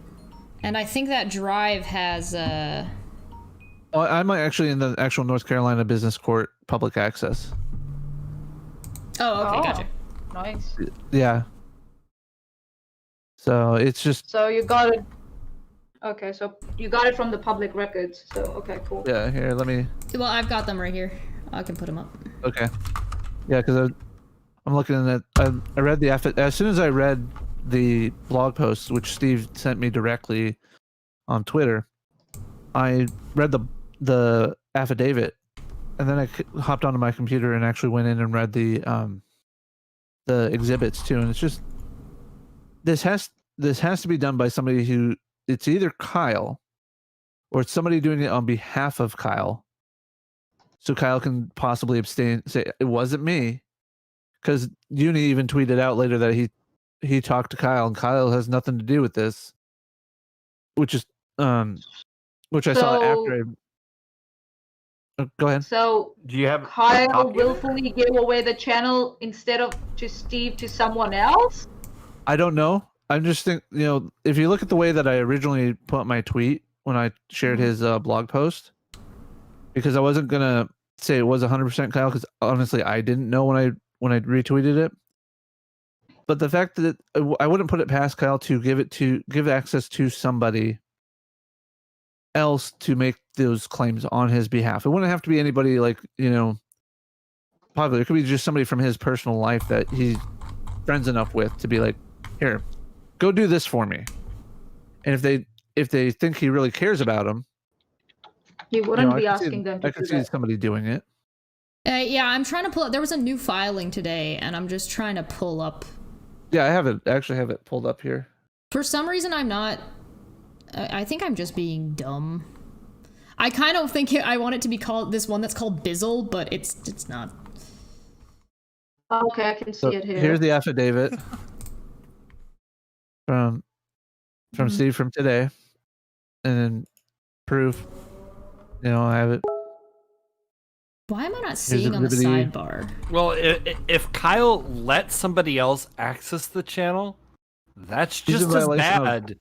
and I think that drive has Oh, I'm actually in the actual North Carolina Business Court public access. Oh, okay, Oh. gotcha. Nice. Yeah. So it's just So you got it. Okay, so you got it from the public records. So okay, cool. yeah. Here, let me. Well, I've got them right here. I can put them up. Okay. Yeah, because I'm looking at. I read the as soon as I read the blog post, which Steve sent me directly on Twitter, I read the affidavit, and then I hopped onto my computer and actually went in and read the exhibits too. And it's just this has to be done by somebody who, it's either Kyle or it's somebody doing it on behalf of Kyle. So Kyle can possibly abstain, say it wasn't me, because Uni even tweeted out later that he talked to Kyle, and Kyle has nothing to do with this, which is which I saw after. Go ahead. So Do you have Kyle copy of it? willfully gave away the channel instead of to Steve to someone else? I don't know. I'm just think if you look at the way that I originally put my tweet when I shared his blog post, because I wasn't gonna say it was 100% Kyle, because honestly I didn't know when I retweeted it. But the fact that I wouldn't put it past Kyle to give access to somebody else to make those claims on his behalf. It wouldn't have to be anybody popular. It could be just somebody from his personal life that he's friends enough with to be like, here, go do this for me. And if they think he really cares about him, He wouldn't I be could see- asking them to I could do see that. somebody doing it. Yeah, I'm trying to pull up. There was a new filing today, and I'm just trying to pull up. Yeah, I actually have it pulled up here. For some reason, I'm not. I think I'm just being dumb. I kind of think I want it to be called this one that's called Bizzle, but it's not. Okay, I can see So it here. here's the affidavit from Steve from today, and then proof. I have it. Why am I not seeing on the exhibit E. sidebar? Well, if Kyle lets somebody else access the channel, that's He's just a as violation of- bad.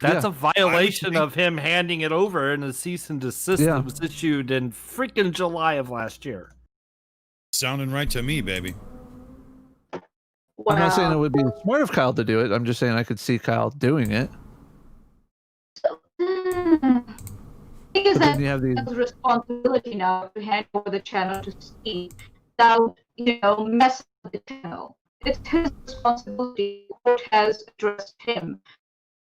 That's Yeah. a violation of him handing it over, and a cease and desist that was issued in freaking July of last year. Sounding right to me, baby. Wow. I'm not saying it would be smart of Kyle to do it. I'm just saying I could see Kyle doing it. Thing is But that then you have these. has responsibility now to hand over the channel to Steve without, messing with the channel. It's his responsibility. The court has addressed him.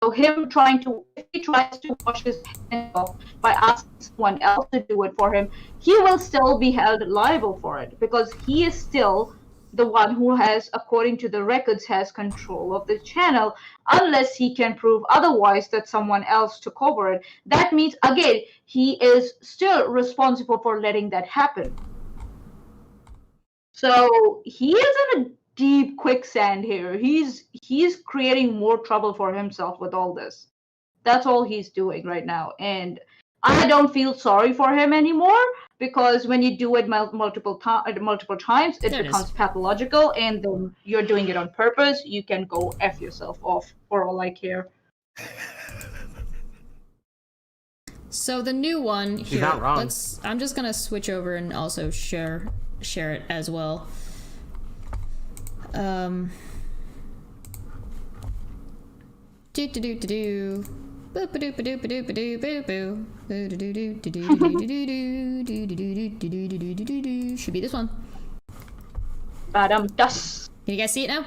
So if he tries to wash his hands off by asking someone else to do it for him, he will still be held liable for it because he is still the one who has, according to the records, has control of the channel, unless he can prove otherwise that someone else took over it. That means, again, he is still responsible for letting that happen. So he is in a deep quicksand here. He's creating more trouble for himself with all this. That's all he's doing right now. And I don't feel sorry for him anymore because when you do it multiple times, it becomes pathological, and then you're doing it on purpose. You can go F yourself off for all I care. So the new one here. not wrong. I'm just gonna switch over and also share it as well. Do do do do do. Should be this one. Das. Can you guys see it now?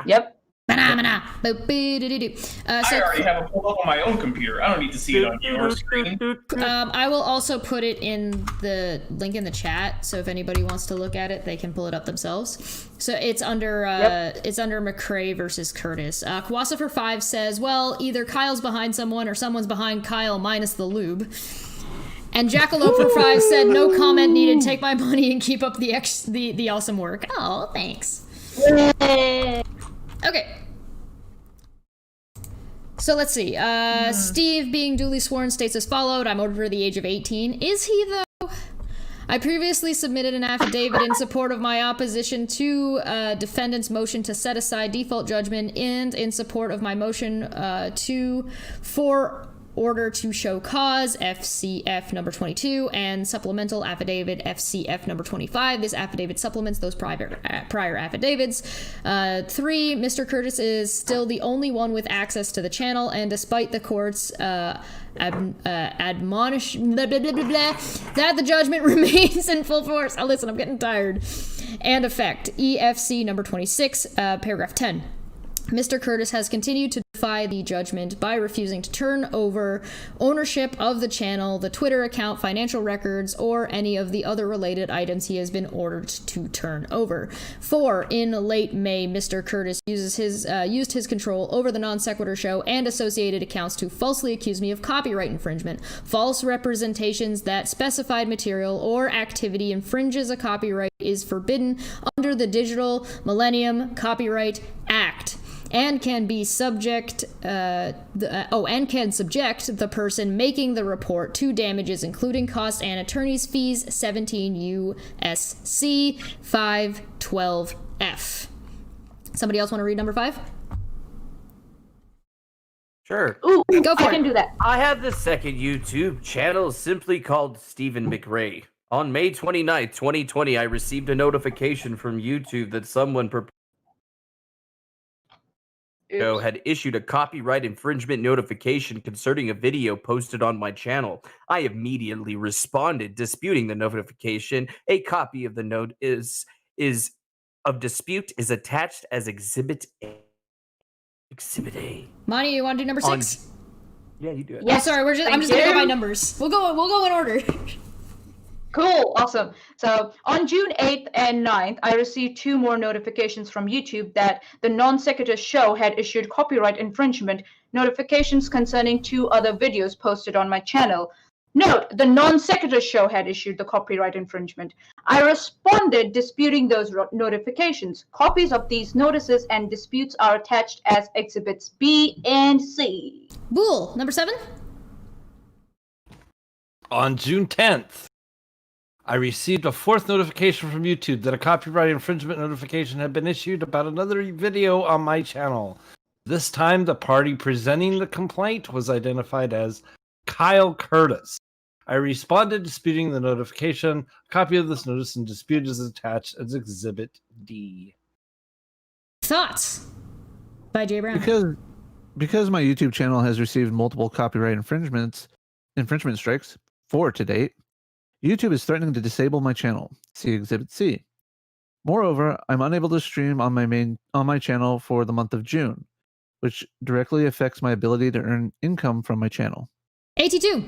Yep. I already have it pulled up on my own computer. I don't need to see it on your screen. I will also put it in the link in the chat, so if anybody wants to look at it, they can pull it up themselves. So it's under McCrae versus Curtis. Kwasa for 5 says, well, either Kyle's behind someone or someone's behind Kyle minus the lube. And Jackalope for 5 said, no comment needed, take my money and keep up the awesome work. Oh, thanks. Okay. So let's see. Steve, being duly sworn, states as followed. I'm over the age of 18. Is he, though? I previously submitted an affidavit in support of my opposition to defendant's motion to set aside default judgment and in support of my motion for order to show cause, FCF number 22, and supplemental affidavit, FCF number 25. This affidavit supplements those prior affidavits. 3, Mr. Curtis is still the only one with access to the channel, and despite the court's admonish blah, blah, blah, blah, blah, that the judgment remains in full force. Oh, listen, I'm getting tired. And effect, EFC number 26, paragraph 10. Mr. Curtis has continued to defy the judgment by refusing to turn over ownership of the channel, the Twitter account, financial records, or any of the other related items he has been ordered to turn over. 4, in late May, Mr. Curtis used his control over the Non Sequitur show and associated accounts to falsely accuse me of copyright infringement. False representations that specified material or activity infringes a copyright is forbidden under the Digital Millennium Copyright Act. And can subject the person making the report to damages, including costs and attorney's fees. 17 U.S.C. 512F. Somebody else want to read number 5? Sure. Ooh, Go for I it. can do that. I have the second YouTube channel simply called Stephen McRae. On May 29th, 2020, I received a notification from YouTube that someone had issued a copyright infringement notification concerning a video posted on my channel. I immediately responded, disputing the notification. A copy of the note of dispute is attached as Exhibit A. Exhibit A. Monty, you want to do number 6? Yeah, you do it. Yeah, sorry, I'm just gonna go by numbers. We'll go in order. Cool, awesome. So on June 8th and 9th, I received 2 more notifications from YouTube that the Non Sequitur show had issued copyright infringement notifications concerning 2 other videos posted on my channel. Note, the Non Sequitur show had issued the copyright infringement. I responded disputing those notifications. Copies of these notices and disputes are attached as Exhibits B and C. Bull, number 7? On June 10th, I received a 4th notification from YouTube that a copyright infringement notification had been issued about another video on my channel. This time, the party presenting the complaint was identified as Kyle Curtis. I responded disputing the notification. A copy of this notice and dispute is attached as Exhibit D. thoughts by Jay Brown. Because my YouTube channel has received multiple copyright infringement strikes, 4 to date, YouTube is threatening to disable my channel. See Exhibit C. Moreover, I'm unable to stream on my channel for the month of June, which directly affects my ability to earn income from my channel. 82.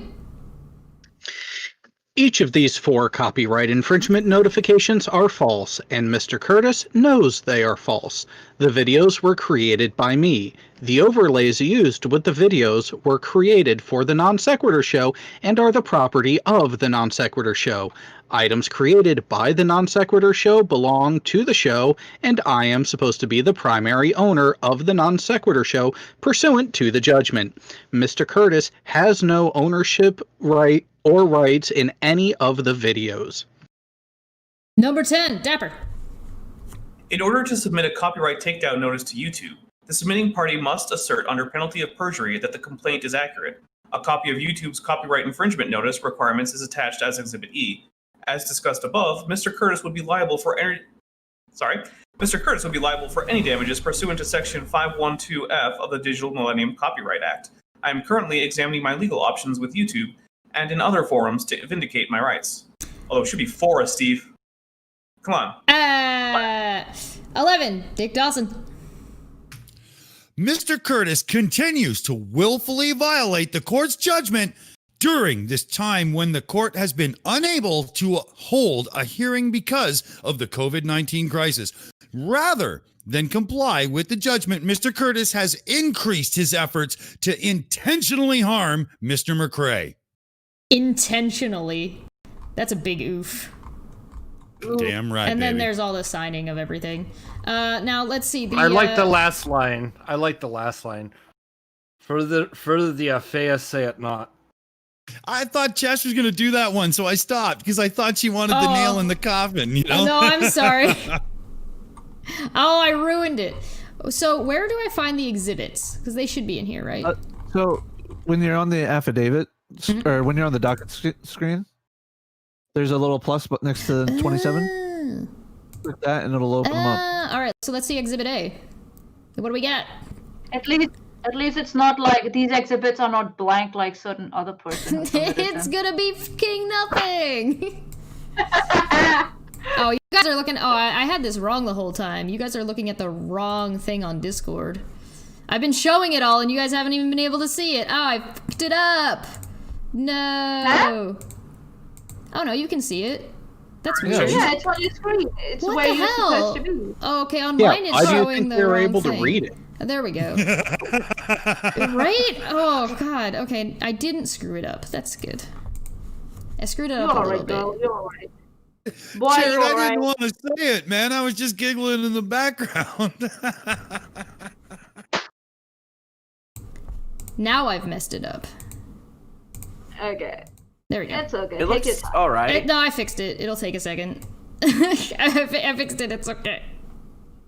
Each of these 4 copyright infringement notifications are false, and Mr. Curtis knows they are false. The videos were created by me. The overlays used with the videos were created for the Non Sequitur Show and are the property of the Non Sequitur Show. Items created by the Non Sequitur Show belong to the show, and I am supposed to be the primary owner of the Non Sequitur Show pursuant to the judgment. Mr. Curtis has no ownership right or rights in any of the videos. Number 10, Dapper. In order to submit a copyright takedown notice to YouTube, the submitting party must assert under penalty of perjury that the complaint is accurate. A copy of YouTube's copyright infringement notice requirements is attached as Exhibit E. As discussed above, Mr. Curtis would be liable for any damages pursuant to Section 512F of the Digital Millennium Copyright Act. I am currently examining my legal options with YouTube and in other forums to vindicate my rights. Although it should be 4, Steve. Come on. 11, Dick Dawson. Mr. Curtis continues to willfully violate the court's judgment during this time when the court has been unable to hold a hearing because of the COVID-19 crisis. Rather than comply with the judgment, Mr. Curtis has increased his efforts to intentionally harm Mr. McCrae. Intentionally. That's a big oof. Damn right, And then baby. there's all the signing of everything. Now let's see. I like the last line. Further the affair say it not. I thought Chess was going to do that one, so I stopped because I thought she wanted the nail in the coffin. You know? No, I'm sorry. Oh, I ruined it. So where do I find the exhibits? Because they should be in here, right? So when you're on the affidavit, or when you're on the docket screen, there's a little plus next to 27. Click that and it'll open them up. All right, so let's see Exhibit A. What do we got? At least it's not like these exhibits are not blank like certain other person. It's gonna be fucking nothing. Oh, you guys are looking. Oh, I had this wrong the whole time. You guys are looking at the wrong thing on Discord. I've been showing it all, and you guys haven't even been able to see it. Oh, I fucked it up. No. Oh no, you can see it. That's weird. Yeah, it's on your screen. It's What where the you're hell? supposed to be. Oh, okay, on Yeah, mine it's I do showing think the they were wrong able thing. to read it. There we go. Right? Oh god. Okay, I didn't screw it up. That's good. I screwed it You're up a alright, little girl. bit. You're alright. Boy, Jared, you're I alright. didn't want to say it, man. I was just giggling in the background. Now I've messed it up. Okay. There we go. It's okay. It Take looks your time. all right. No, I fixed it. It'll take a second. I fixed it. It's okay.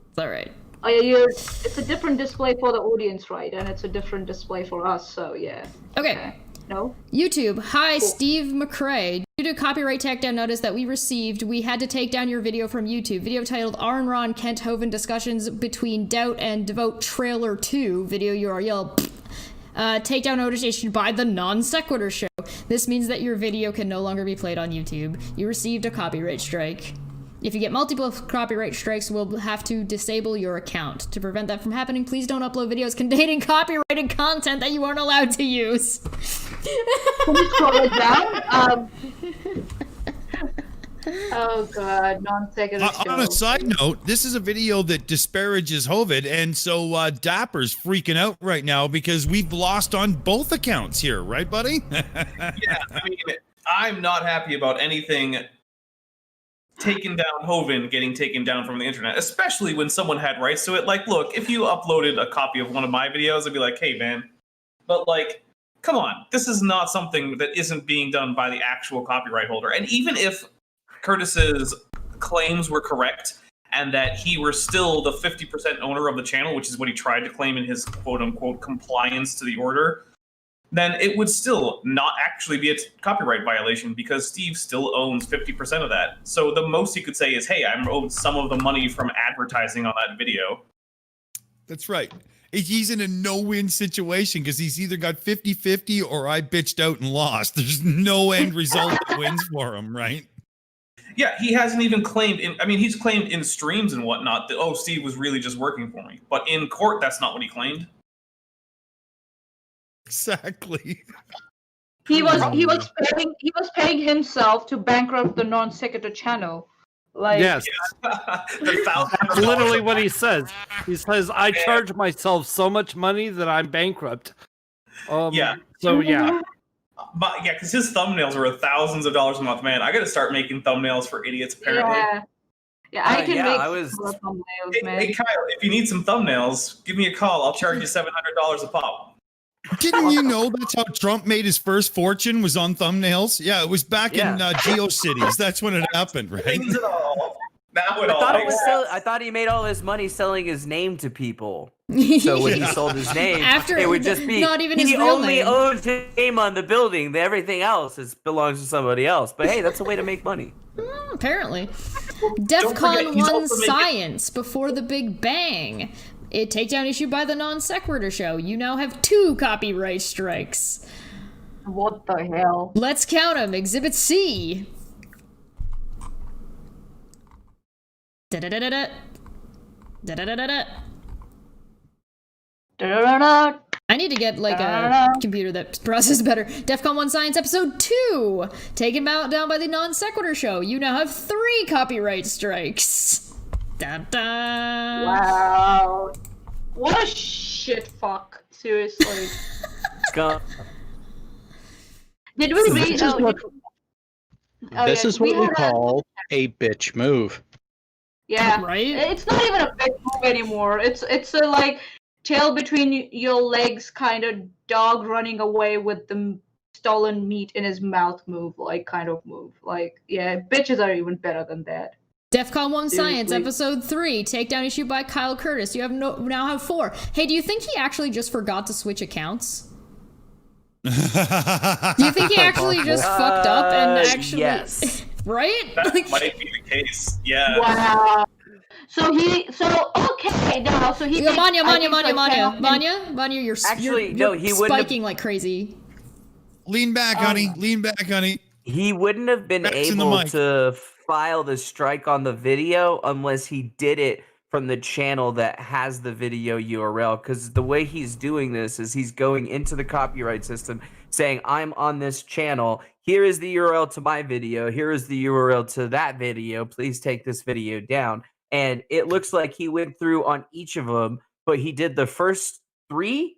It's all right. Oh yeah, it's a different display for the audience, right? And it's a different display for us, so yeah. Okay. No? YouTube. Hi, Steve McCrae. Due to copyright takedown notice that we received, we had to take down your video from YouTube. Video titled Aaron Ron Kent Hovind Discussions Between Doubt and Devote Trailer 2. Video URL. Takedown notice issued by the Non Sequitur Show. This means that your video can no longer be played on YouTube. You received a copyright strike. If you get multiple copyright strikes, we'll have to disable your account. To prevent that from happening, please don't upload videos containing copyrighted content that you aren't allowed to use. Can you scroll it down? Oh god, non-sequitur show. On a side note, this is a video that disparages Hovid, and so Dapper's freaking out right now because we've lost on both accounts here, right, buddy? Yeah, I mean, I'm not happy about anything taken down Hovind getting taken down from the internet, especially when someone had rights to it. Like, look, if you uploaded a copy of one of my videos, I'd be like, hey, man. But, like, come on. This is not something that isn't being done by the actual copyright holder. And even if Curtis's claims were correct and that he were still the 50% owner of the channel, which is what he tried to claim in his quote-unquote compliance to the order, then it would still not actually be a copyright violation because Steve still owns 50% of that. So the most he could say is, hey, I'm owed some of the money from advertising on that video. That's right. He's in a no-win situation because he's either got 50-50 or I bitched out and lost. There's no end result that wins for him, right? Yeah, he hasn't even claimed. He's claimed in streams and whatnot that Steve was really just working for me. But in court, that's not what he claimed. Exactly. He was paying himself to bankrupt the non sequitur channel. Like Yes, that's literally what he says. He says, "I charge myself so much money that I'm bankrupt." Yeah. So yeah. But yeah, because his thumbnails were thousands of dollars a month. Man, I got to start making thumbnails for idiots. Apparently. Yeah, I can make I was. thumbnails, man. Hey Kyle, if you need some thumbnails, give me a call. I'll charge you $700 a pop. Didn't you know that's how Trump made his first fortune was on thumbnails? Yeah, it was back in GeoCities. That's when it happened, right? I thought he made all his money selling his name to people. So when he sold his name, it would just be not even his he real only name. owns his name on the building. Everything else belongs to somebody else. But hey, that's a way to make money. Apparently. forget, DEFCON he's 1 also making- Science Before the Big Bang. A takedown issue by the Non Sequitur Show. You now have 2 copyright strikes. What the hell? Let's count them. Exhibit C. Da-da-da-da-da. Da-da-da-da-da. Da-da-da-da. I need to get like a computer that processes better. DEFCON 1 Science Episode 2. Taken down by the Non Sequitur Show. You now have 3 copyright strikes. Da-da. Wow. What a shit fuck. Seriously. Scum. Did we read? This is what we call a bitch move. Yeah. Right? It's not even a big move anymore. It's a like tail between your legs kind of dog running away with the stolen meat in his mouth move, like kind of move. Like, yeah, bitches are even better than that. DEFCON 1 Science, Seriously. Episode 3, takedown issue by Kyle Curtis. You now have 4. Hey, do you think he actually just forgot to switch accounts? Do you think he actually just fucked up and actually... Yes. Right? That Like, might be the case. Yeah. Wow. So okay now. So he. Yo, did, Manya, I think, like, Manya, you're Actually, you're no, he wouldn't have- spiking like crazy. Lean back, honey. Lean back, honey. He wouldn't have been Backs in the able mic. to file the strike on the video unless he did it from the channel that has the video URL. Because the way he's doing this is he's going into the copyright system saying, I'm on this channel. Here is the URL to my video. Here is the URL to that video. Please take this video down. And it looks like he went through on each of them, but he did the first 3,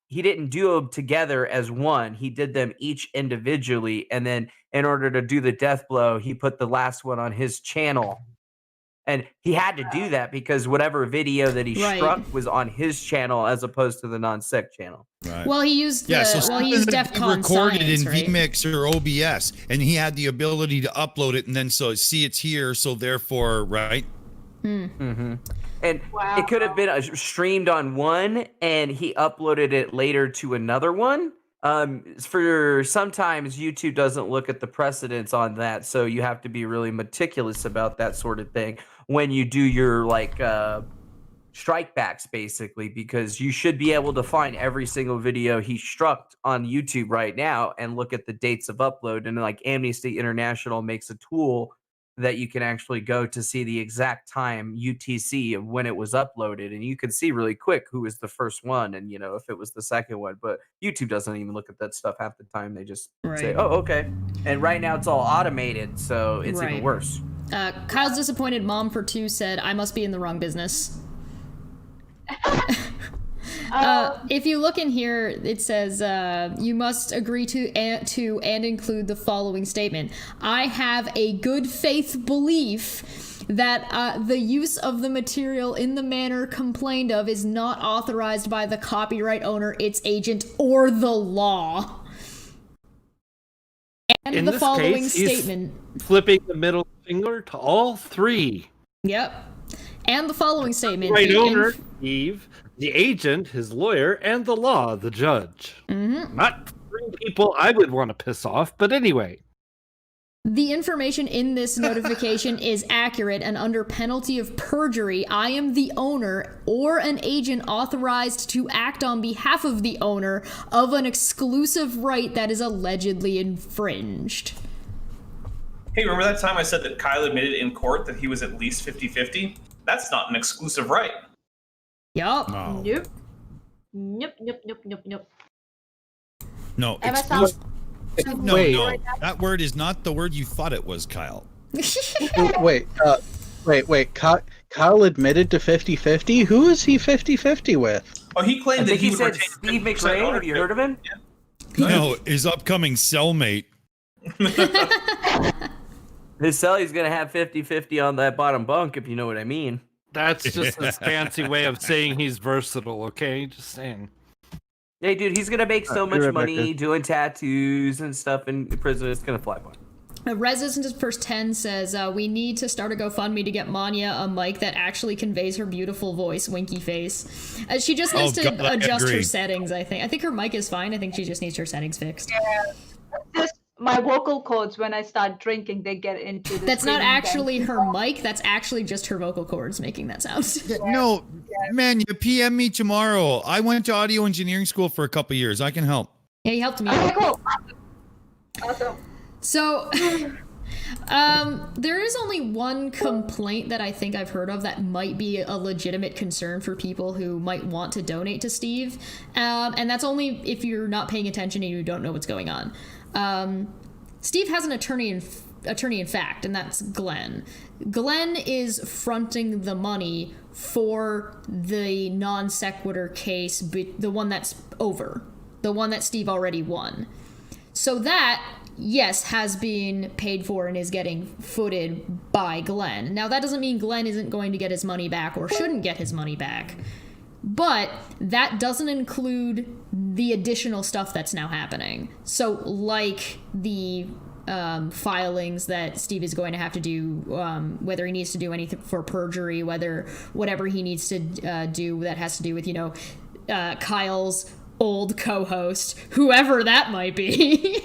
he didn't do them together as one. He did them each individually. And then in order to do the death blow, he put the last one on his channel. And he had to do that because whatever video that he Right. struck was on his channel as opposed to the non-sec channel. Right. Well, he used Yeah, so he used something that he DEFCON recorded Science, in right? vMix or OBS, and he had the ability to upload it, and then so see it's here, so therefore, right? Mm-hmm. And Wow. it could have been streamed on one, and he uploaded it later to another one. For sometimes YouTube doesn't look at the precedence on that, so you have to be really meticulous about that sort of thing when you do your strikebacks, basically, because you should be able to find every single video he struck on YouTube right now and look at the dates of upload. And like Amnesty International makes a tool that you can actually go to see the exact time UTC of when it was uploaded, and you can see really quick who was the first one and if it was the second one. But YouTube doesn't even look at that stuff half the time. They just say, Right. oh, okay. And right now it's all automated, so it's Right. even worse. Kyle's disappointed mom for 2 said, I must be in the wrong business. If you look in here, it says you must agree to and include the following statement. I have a good faith belief that the use of the material in the manner complained of is not authorized by the copyright owner, its agent, or the law. And In the this following case, he's statement. flipping the middle finger to all 3. Yep. And the following statement. Right the owner, Eve, the agent, his lawyer, and the law, the judge. Mm-hmm. Not 3 people I would want to piss off, but anyway. The information in this notification is accurate, and under penalty of perjury, I am the owner or an agent authorized to act on behalf of the owner of an exclusive right that is allegedly infringed. Hey, remember that time I said that Kyle admitted in court that he was at least 50-50? That's not an exclusive right. Yup. No. Nope. Nope. No, MSL. no, Wait. no. That word is not the word you thought it was, Kyle. Wait, Kyle admitted to 50-50? Who is he 50-50 with? Oh, he I claimed that think he he would said retain Steve 50% McRae. Have you heard of him? No, his upcoming cellmate. His celly's gonna have 50-50 on that bottom bunk, if you know what I mean. That's just his fancy way of saying he's versatile, okay? Just saying. Hey, dude, he's gonna make so Hey, much Rebecca. money doing tattoos and stuff in prison. It's gonna fly by. Resistance First 10 says, we need to start a GoFundMe to get Manya a mic that actually conveys her beautiful voice, winky face. She just needs Oh, to God, I adjust her agree. settings, I think. I think her mic is fine. I think she just needs her settings fixed. Just my vocal cords, when I start drinking, they get into the That's not screaming actually dancing. her mic. That's actually just her vocal cords making that sound. No, man, you PM me tomorrow. I went to audio engineering school for a couple years. I can help. Yeah, you helped me. Okay, cool. Awesome. So, there is only one complaint that I think I've heard of that might be a legitimate concern for people who might want to donate to Steve, and that's only if you're not paying attention and you don't know what's going on. Steve has an attorney in fact, and that's Glenn. Glenn is fronting the money for the non sequitur case, the one that's over, the one that Steve already won. So that, yes, has been paid for and is getting footed by Glenn. Now, that doesn't mean Glenn isn't going to get his money back or shouldn't get his money back. But that doesn't include the additional stuff that's now happening. So, like the filings that Steve is going to have to do, whether he needs to do anything for perjury, whatever he needs to do that has to do with, Kyle's old co-host, whoever that might be.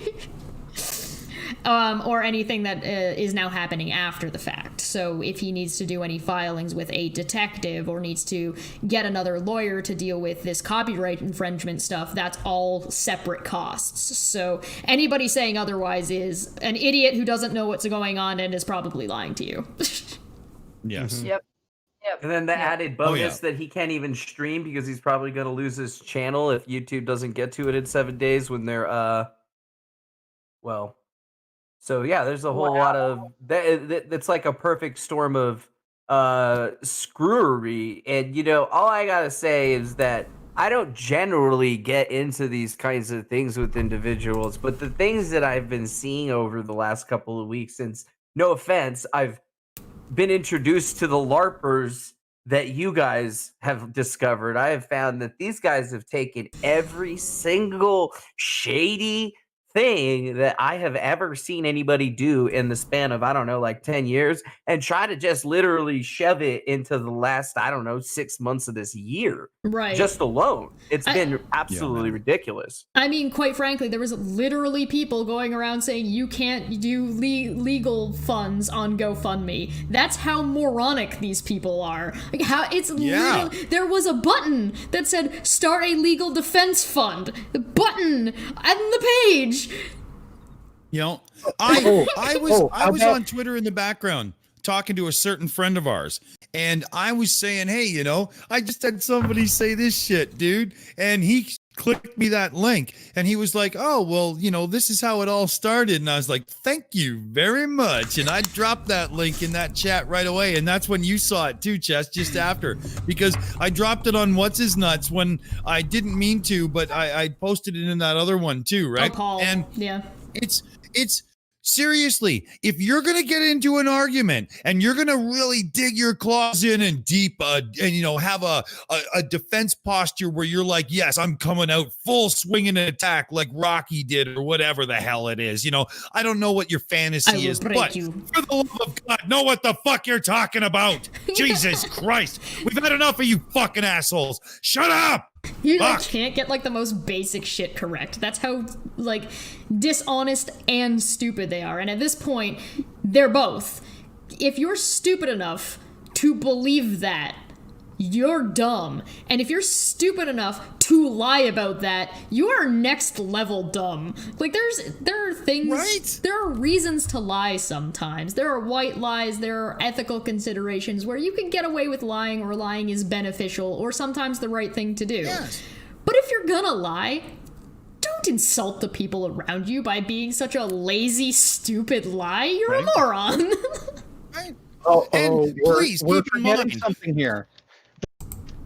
Or anything that is now happening after the fact. So if he needs to do any filings with a detective or needs to get another lawyer to deal with this copyright infringement stuff, that's all separate costs. So anybody saying otherwise is an idiot who doesn't know what's going on and is probably lying to you. Yes. Yep. And then the added bonus yeah. that he can't even stream because he's probably going to lose his channel if YouTube doesn't get to it in 7 days when they're, So yeah, there's a whole lot of that. That's like a perfect storm of screwery. And all I gotta say is that I don't generally get into these kinds of things with individuals, but the things that I've been seeing over the last couple of weeks, since no offense, I've been introduced to the LARPers that you guys have discovered. I have found that these guys have taken every single shady thing that I have ever seen anybody do in the span of, 10 years and try to just literally shove it into the last, 6 months of this year. Right. Just alone. It's been absolutely ridiculous. I mean, quite frankly, there was literally people going around saying you can't do legal funds on GoFundMe. That's how moronic these people are. Like how it's literally, there was a button that said start a legal defense fund. The button on the page. I was on Twitter in the background talking to a certain friend of ours, and I was saying, hey, I just had somebody say this shit, dude, and he clicked me that link, and he was like, oh, well, this is how it all started, and I was like, thank you very much, and I dropped that link in that chat right away, and that's when you saw it too, Chess, just after, because I dropped it on What's His Nuts when I didn't mean to, but I posted it in that other one too, right? Oh, Paul. And yeah. It's seriously, if you're going to get into an argument and you're going to really dig your claws in and deep and have a defense posture where you're like, yes, I'm coming out full swing and attack like Rocky did or whatever the hell it is. I don't know what your fantasy is, but for the love of God, know what the fuck you're talking about. Jesus Christ. We've had enough of you fucking assholes. Shut up. You like Fuck. can't get like the most basic shit correct. That's how like dishonest and stupid they are. And at this point, they're both. If you're stupid enough to believe that, you're dumb. And if you're stupid enough to lie about that, you are next level dumb. Like there are things, Right? there are reasons to lie sometimes. There are white lies, there are ethical considerations where you can get away with lying, or lying is beneficial or sometimes the right thing to do. Yes. But if you're gonna lie, don't insult the people around you by being such a lazy, stupid lie. You're Right. a moron. Right. Oh, And please we're keep in forgetting mind. something here.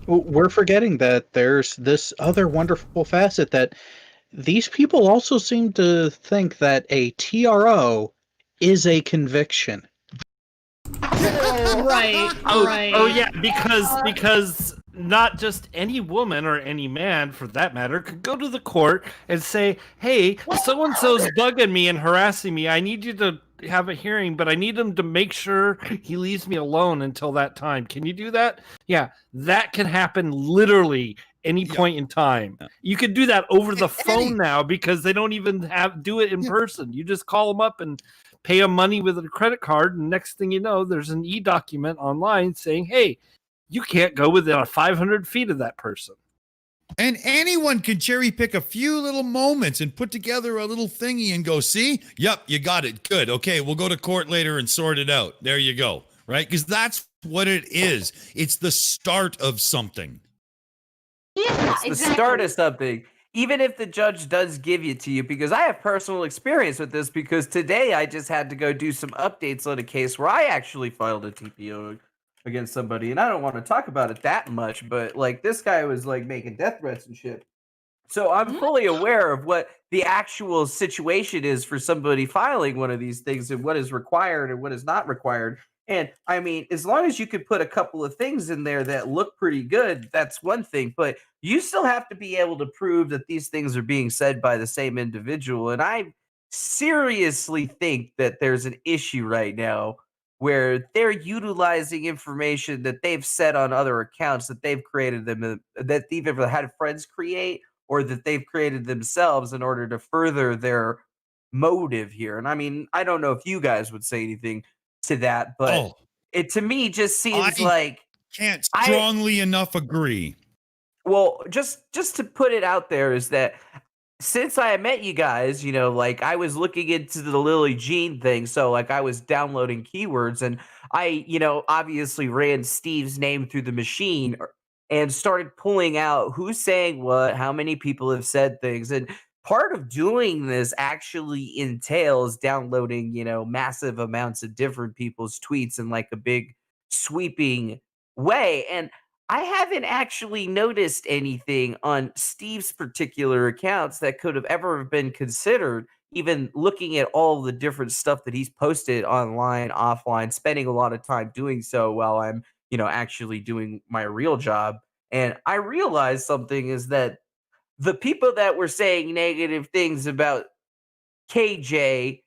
We're forgetting that there's this other wonderful facet that these people also seem to think that a TRO is a conviction. Right, Oh, right. oh yeah, because not just any woman or any man, for that matter, could go to the court and say, "Hey, so and so's bugging me and harassing me. I need you to have a hearing, but I need him to make sure he leaves me alone until that time. Can you do that?" Yeah, that can happen literally any Yeah. point in time. You could do that over the Any- phone now because they don't even do it in person. You just call them up and pay them money with a credit card, and next thing you know, there's an e-document online saying, "Hey, you can't go within 500 feet of that person." And anyone can cherry pick a few little moments and put together a little thingy and go, see? Yep, you got it. Good. Okay, we'll go to court later and sort it out. There you go. Right? Because that's what it is. It's the start of something. Yeah, It's the exactly. start of something. Even if the judge does give it to you, because I have personal experience with this, because today I just had to go do some updates on a case where I actually filed a TPO against somebody, and I don't want to talk about it that much, but like this guy was like making death threats and shit. So I'm fully aware of what the actual situation is for somebody filing one of these things and what is required and what is not required. And I mean, as long as you could put a couple of things in there that look pretty good, that's one thing. But you still have to be able to prove that these things are being said by the same individual. And I seriously think that there's an issue right now where they're utilizing information that they've said on other accounts that they've created them, that they've ever had friends create, or that they've created themselves in order to further their motive here. And I mean, I don't know if you guys would say anything to that, but Oh, it to me just seems I like can't I strongly enough agree. well, just to put it out there is that since I met you guys, you know, like I was looking into the Lily Jean thing, so like I was downloading keywords and I, you know, obviously ran Steve's name through the machine and started pulling out who's saying what, how many people have said things. And part of doing this actually entails downloading, you know, massive amounts of different people's tweets in like a big sweeping way. And I haven't actually noticed anything on Steve's particular accounts that could have ever been considered, even looking at all the different stuff that he's posted online, offline, spending a lot of time doing so while I'm, you know, actually doing my real job. And I realized something is that the people that were saying negative things about KJ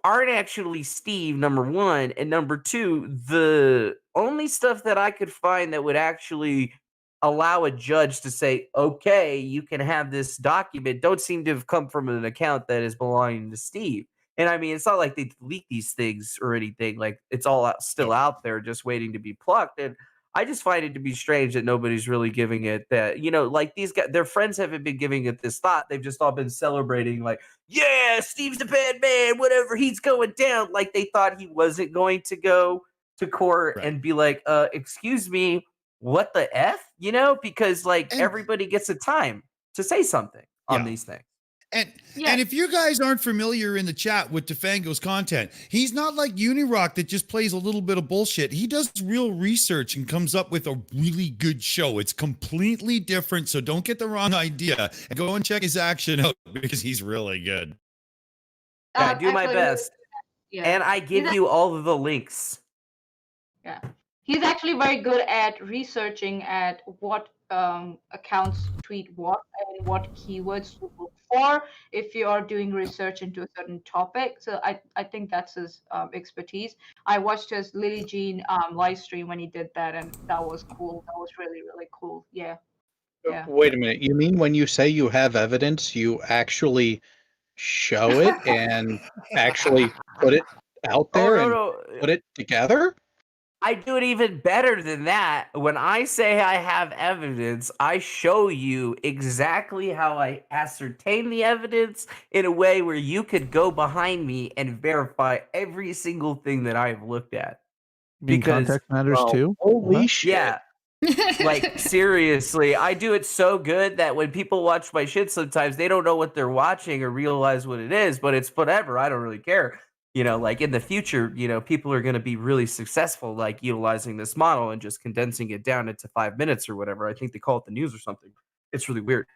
aren't actually Steve, number one. And number two, the only stuff that I could find that would actually allow a judge to say, okay, you can have this document, don't seem to have come from an account that is belonging to Steve. And I mean, it's not like they delete these things or anything. Like it's all still out there, just waiting to be plucked. And I just find it to be strange that nobody's really giving it that, you know, like these guys, their friends haven't been giving it this thought. They've just all been celebrating, like, yeah, Steve's a bad man, whatever, he's going down. Like they thought he wasn't going to go to court Right. and be like, excuse me, what the F? You know, because like And- everybody gets a time to say something on Yeah. these things. And Yeah. and if you guys aren't familiar in the chat with Defango's content, he's not like Unirock that just plays a little bit of bullshit. He does real research and comes up with a really good show. It's completely different, so don't get the wrong idea. And go and check his action out because he's really good. I do my Actually, best. yeah. And I give He's you all of the links. Yeah, he's actually very good at researching at what accounts tweet what and what keywords to look for if you are doing research into a certain topic. So I think that's his expertise. I watched his Lily Jean live stream when he did that, and that was cool. That was really, really cool. Yeah. Yeah. Wait a minute. You mean when you say you have evidence, you actually show it and actually put it out Oh there no, and no. put it together? I do it even better than that. When I say I have evidence, I show you exactly how I ascertain the evidence in a way where you could go behind me and verify every single thing that I've looked at. You mean Because context matters Well, too? holy Huh? shit. yeah, like seriously, I do it so good that when people watch my shit sometimes they don't know what they're watching or realize what it is, but it's whatever. I don't really care. Like in the future, people are going to be really successful, like utilizing this model and just condensing it down into 5 minutes or whatever. I think they call it the news or something. It's really weird.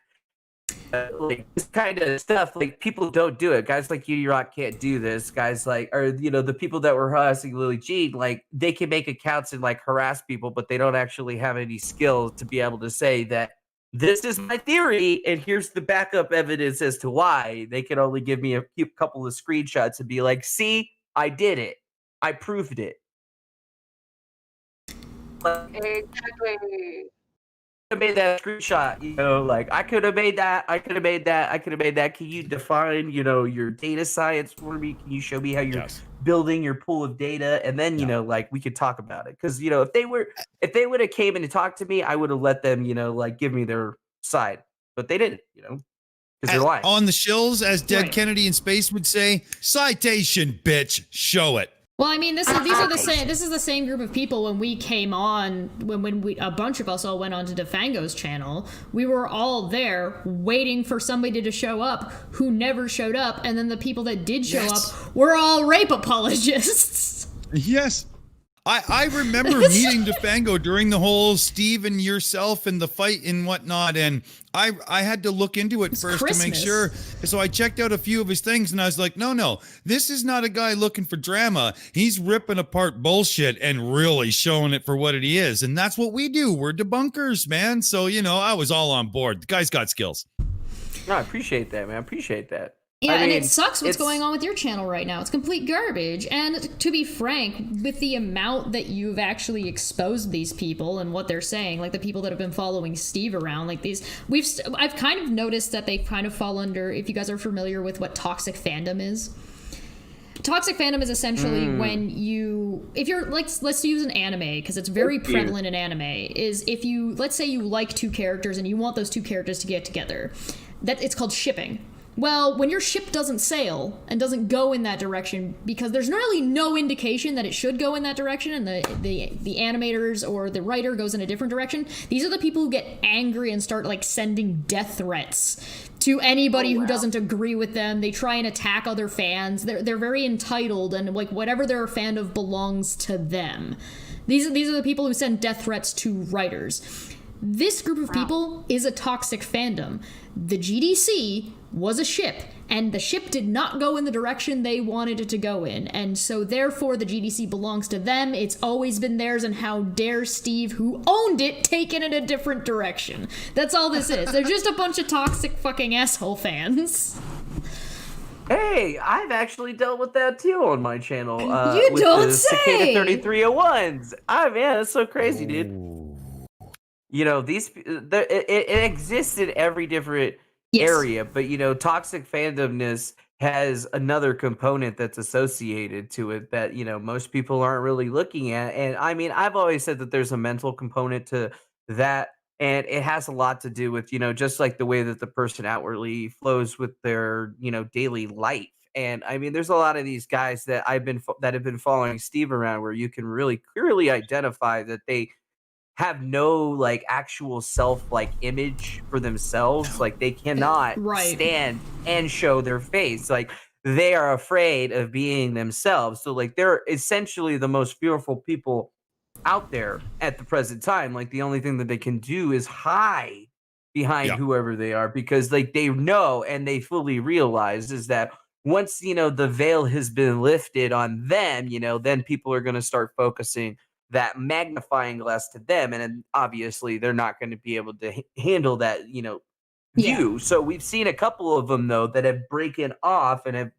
Like this kind of stuff, like people don't do it. Guys like Uni Rock can't do this. Guys like, or the people that were harassing Lily Jean, like they can make accounts and like harass people, but they don't actually have any skills to be able to say that this is my theory and here's the backup evidence as to why. They can only give me a couple of screenshots and be like, "See, I did it. I proved it." Like, Exactly. have made that screenshot, like I could have made that, I could have made that, I could have made that. Can you define, your data science for me? Can you show me how you're Yes. building your pool of data? And then, like we could talk about it. Because, if they would have came in and talked to me, I would have let them, like give me their side. But they didn't, because they're lying. On the shills, as Dead Right. Kennedy in space would say, citation, bitch, show it. Well, I mean, these are the same. This is the same group of people when we came on. When a bunch of us all went on to Defango's channel, we were all there waiting for somebody to show up who never showed up, and then the people that did show up were all rape apologists. Yes. I remember meeting DeFango during the whole Steve and yourself and the fight and whatnot, and I had to look into it first to make Christmas. sure. So I checked out a few of his things, and I was like, no, this is not a guy looking for drama. He's ripping apart bullshit and really showing it for what it is, and that's what we do. We're debunkers, man. So I was all on board. The guy's got skills. No, I appreciate that, man. I appreciate that. Yeah, I and mean, it sucks what's it's- going on with your channel right now. It's complete garbage. And to be frank, with the amount that you've actually exposed these people and what they're saying, like the people that have been following Steve around, like these, I've kind of noticed that they kind of fall under, if you guys are familiar with what toxic fandom is. Toxic fandom is essentially when if you're like, let's use an anime because it's very prevalent in anime, is if you, let's say you like two characters and you want those two characters to get together, that it's called shipping. Well, when your ship doesn't sail and doesn't go in that direction, because there's really no indication that it should go in that direction, and the animators or the writer goes in a different direction, these are the people who get angry and start like sending death threats to anybody who doesn't agree with them. They try and attack other fans. They're very entitled, and like whatever they're a fan of belongs to them. These are the people who send death threats to writers. This group of people is a toxic fandom. The GDC was a ship, and the ship did not go in the direction they wanted it to go in, and so therefore the GDC belongs to them. It's always been theirs, and how dare Steve, who owned it, take it in a different direction. That's all this is. They're just a bunch of toxic fucking asshole fans. Hey, I've actually dealt with that too on my channel. You with don't the say! Cicada 3301s. Man, that's so crazy, dude. These it exists in every different area, but toxic fandomness has another component that's associated to it that most people aren't really looking at. And I mean, I've always said that there's a mental component to that, and it has a lot to do with just like the way that the person outwardly flows with their daily life. And I mean, there's a lot of these guys that have been following Steve around where you can really clearly identify that they have no like actual self like image for themselves. Like they cannot stand and show their face. Like they are afraid of being themselves. So like they're essentially the most fearful people out there at the present time. Like the only thing that they can do is hide behind whoever they are, because like they know and they fully realize is that once the veil has been lifted on them, then people are going to start focusing that magnifying glass to them, and then obviously they're not going to be able to handle that view. So we've seen a couple of them though that have broken off and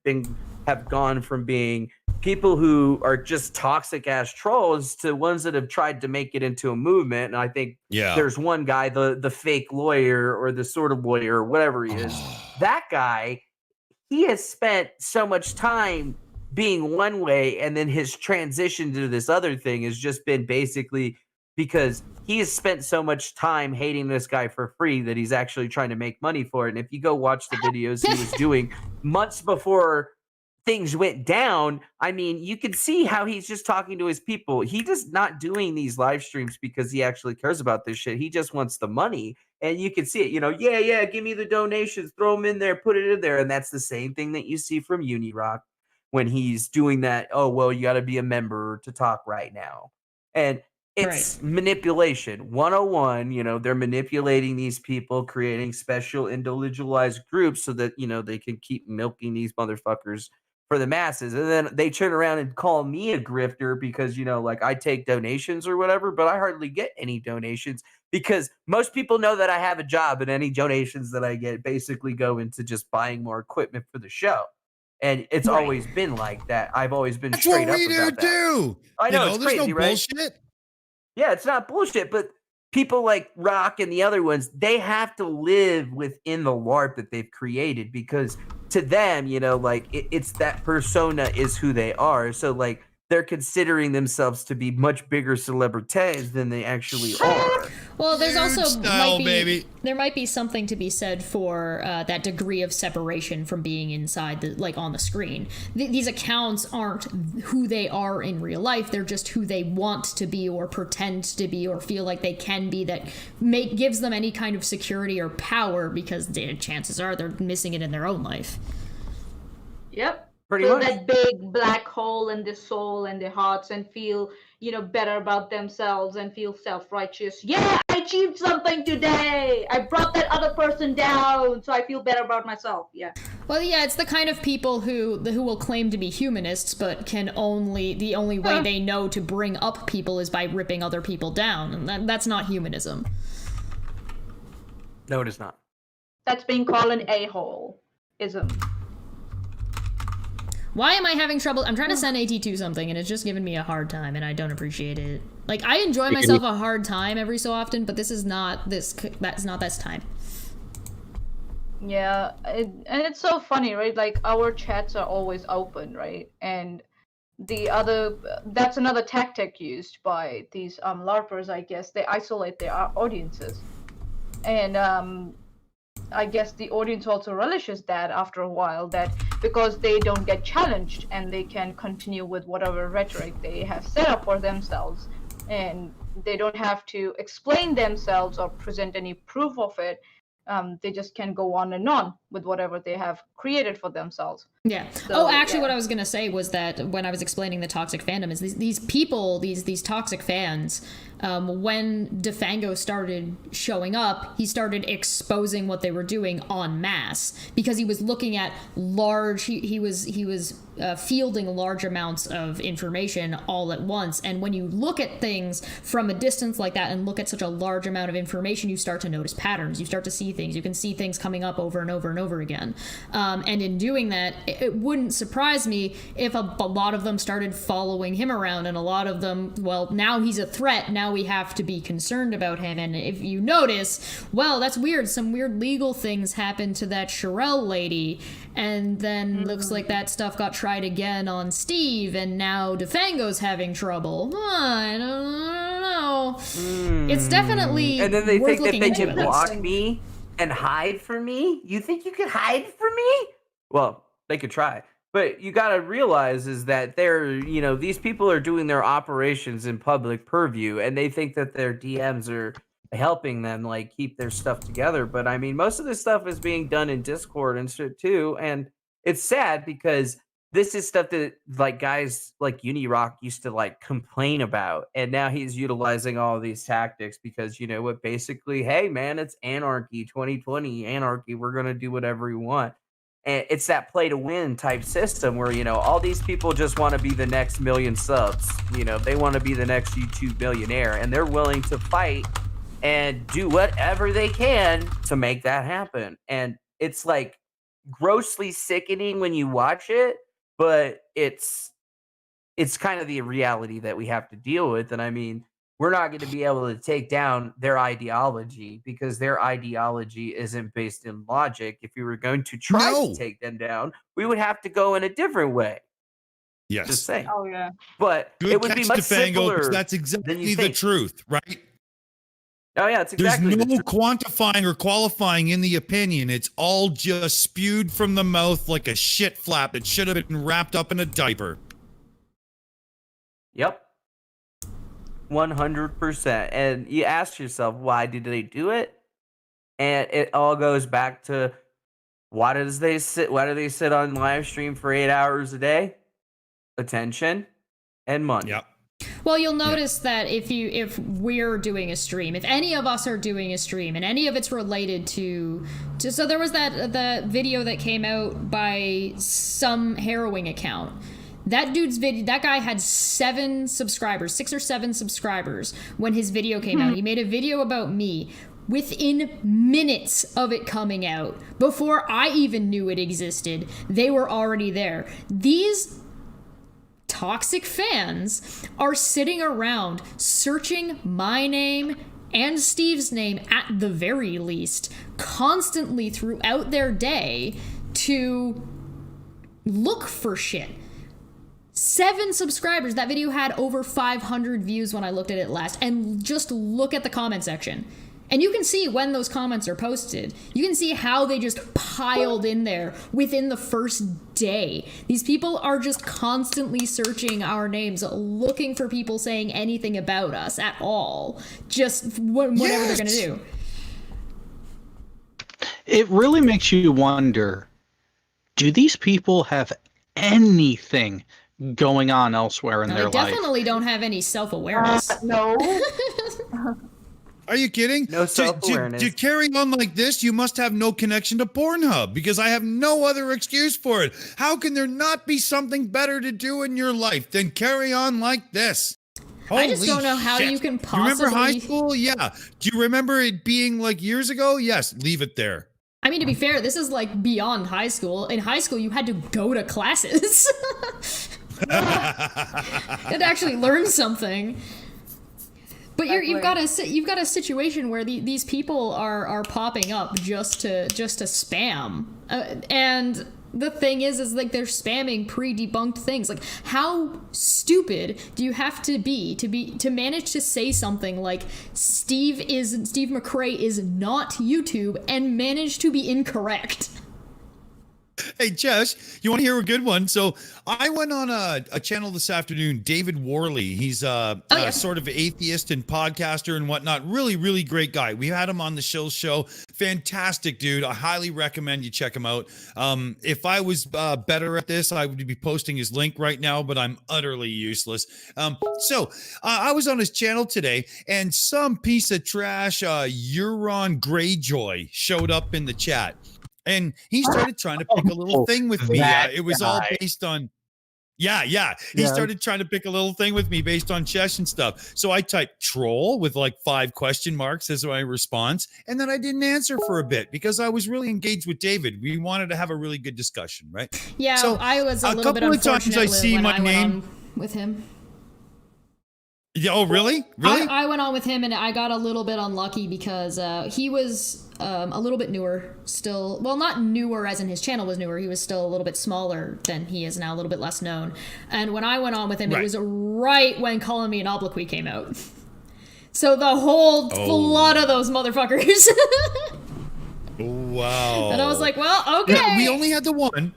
have gone from being people who are just toxic ass trolls to ones that have tried to make it into a movement. And I think there's one guy, the fake lawyer or the sort of lawyer or whatever he is. That guy, he has spent so much time being one way, and then his transition to this other thing has just been basically because he has spent so much time hating this guy for free that he's actually trying to make money for it. And if you go watch the videos he was doing months before things went down, I mean, you can see how he's just talking to his people. He just not doing these live streams because he actually cares about this shit. He just wants the money. And you can see it, yeah, give me the donations, throw them in there, put it in there. And that's the same thing that you see from Unirock when he's doing that. Oh, well, you got to be a member to talk right now. And it's manipulation 101. They're manipulating these people, creating special individualized groups so that, they can keep milking these motherfuckers for the masses. And then they turn around and call me a grifter because, like I take donations or whatever, but I hardly get any donations because most people know that I have a job and any donations that I get basically go into just buying more equipment for the show. And it's always been like that. I've always been straight up about that. I know, it's there's crazy, no right? bullshit. Yeah, it's not bullshit, but people like Rock and the other ones, they have to live within the LARP that they've created because to them, it's that persona is who they are. So like they're considering themselves to be much bigger celebrities than they actually are. Well, there's also style, baby. There might be something to be said for that degree of separation from being inside, on the screen. These accounts aren't who they are in real life. They're just who they want to be or pretend to be or feel like they can be. That gives them any kind of security or power because chances are they're missing it in their own life. Yep. Pretty Feel much. that big black hole in their soul and their hearts and feel, better about themselves and feel self-righteous. Yeah, I achieved something today. I brought that other person down, so I feel better about myself. Yeah. Well, yeah, it's the kind of people who will claim to be humanists, but the only way they know to bring up people is by ripping other people down, and that's not humanism. No, it is not. That's being called an a-hole-ism. Why am I having trouble? I'm trying to send AT2 something, and it's just giving me a hard time, and I don't appreciate it. Like, I enjoy myself a hard time every so often, but that's not this time. Yeah, and it's so funny, right? Like, our chats are always open, right? And that's another tactic used by these LARPers, I guess. They isolate their audiences. And I guess the audience also relishes that after a while, that because they don't get challenged and they can continue with whatever rhetoric they have set up for themselves, and they don't have to explain themselves or present any proof of it. They just can go on and on with whatever they have created for themselves. Yeah. So, actually, what I was gonna say was that when I was explaining the toxic fandom is these people, these toxic fans. When DeFango started showing up, he started exposing what they were doing en masse because he was looking at large. He was fielding large amounts of information all at once. And when you look at things from a distance like that and look at such a large amount of information, you start to notice patterns. You start to see things. You can see things coming up over and over and over again. And in doing that, it wouldn't surprise me if a lot of them started following him around, and a lot of them, well, now he's a threat. Now we have to be concerned about him. And if you notice, well, that's weird. Some weird legal things happened to that Sherelle lady, and then looks like that stuff got tried again on Steve, and now DeFango's having trouble. I don't know. It's definitely and then they worth think that looking they into can it. block me and hide from me. You think you could hide from me? Well, they could try. But you got to realize is that these people are doing their operations in public purview, and they think that their DMs are helping them like keep their stuff together. But I mean, most of this stuff is being done in Discord and shit too. And it's sad because this is stuff that like guys like Unirock used to like complain about. And now he's utilizing all of these tactics because basically, hey man, it's anarchy, 2020 anarchy. We're going to do whatever we want. And it's that play to win type system where, all these people just want to be the next million subs. They want to be the next YouTube millionaire, and they're willing to fight and do whatever they can to make that happen. And it's like grossly sickening when you watch it, but it's it's kind of the reality that we have to deal with. And I mean, we're not going to be able to take down their ideology because their ideology isn't based in logic. If we were going to try to take them down, we would have to go in a different way. Yes. Just saying. Oh yeah. But Good it would catch, be much Defango, because simpler. that's exactly the truth, right? Oh yeah, it's exactly. There's no quantifying or qualifying in the opinion. It's all just spewed from the mouth like a shit flap that should have been wrapped up in a diaper. Yep. 100%. And you ask yourself, why did they do it? And it all goes back to why do they sit on live stream for 8 hours a day? Attention and money. Yep. Well, you'll notice that if we're doing a stream, if any of us are doing a stream, and any of it's related to so there was the video that came out by some harrowing account. That dude's video, that guy had 7 subscribers, 6 or 7 subscribers when his video came out. He made a video about me. Within minutes of it coming out, before I even knew it existed, they were already there. These toxic fans are sitting around searching my name and Steve's name at the very least constantly throughout their day to look for shit. 7 subscribers. That video had over 500 views when I looked at it last. And just look at the comment section. And you can see when those comments are posted. You can see how they just piled in there within the first day. These people are just constantly searching our names, looking for people saying anything about us at all. Just whatever they're going to do. It really makes you wonder, do these people have anything going on elsewhere in their life? They definitely don't have any self-awareness. No. Are you kidding? No self-awareness. To carry on like this, you must have no connection to Pornhub, because I have no other excuse for it. How can there not be something better to do in your life than carry on like this? I just don't know how you can possibly... You remember high school? Yeah. Do you remember it being like years ago? Yes. Leave it there. I mean, to be fair, this is like beyond high school. In high school, you had to go to classes. You had to actually learn something. But you've got a situation where these people are popping up just to spam, and the thing is like they're spamming pre-debunked things. Like, how stupid do you have to be to manage to say something like Steve McRae is not YouTube and manage to be incorrect? Hey, Jess, you want to hear a good one? So I went on a channel this afternoon, David Worley. He's a sort of atheist and podcaster and whatnot. Really, really great guy. We had him on the show. Fantastic dude. I highly recommend you check him out. If I was better at this, I would be posting his link right now, but I'm utterly useless. So I was on his channel today, and some piece of trash, Euron Greyjoy, showed up in the chat. And he started trying to pick a little thing with me. It was all based on, yeah. He started trying to pick a little thing with me based on chess and stuff. So I typed troll with like 5 question marks as my response. And then I didn't answer for a bit because I was really engaged with David. We wanted to have a really good discussion, right? Yeah, so I was a little bit unfortunate when I went on with him. Yeah, oh, really? I went on with him, and I got a little bit unlucky because he was a little bit newer still. Well, not newer as in his channel was newer. He was still a little bit smaller than he is now, a little bit less known. And when I went on with him, It was right when Calling Me an Obloquy came out. So the whole flood of those motherfuckers. Wow. And I was like, well, okay. Yeah, we only had the one.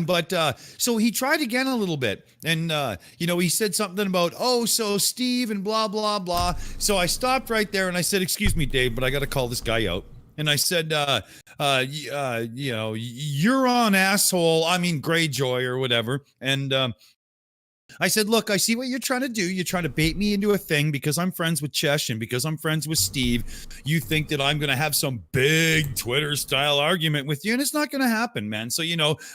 But so he tried again a little bit. And, he said something about, so Steve and blah, blah, blah. So I stopped right there and I said, excuse me, Dave, but I got to call this guy out. And I said, you're on asshole. I mean, Greyjoy or whatever. And I said, look, I see what you're trying to do. You're trying to bait me into a thing because I'm friends with Chesh and because I'm friends with Steve. You think that I'm going to have some big Twitter-style argument with you, and it's not going to happen, man. So,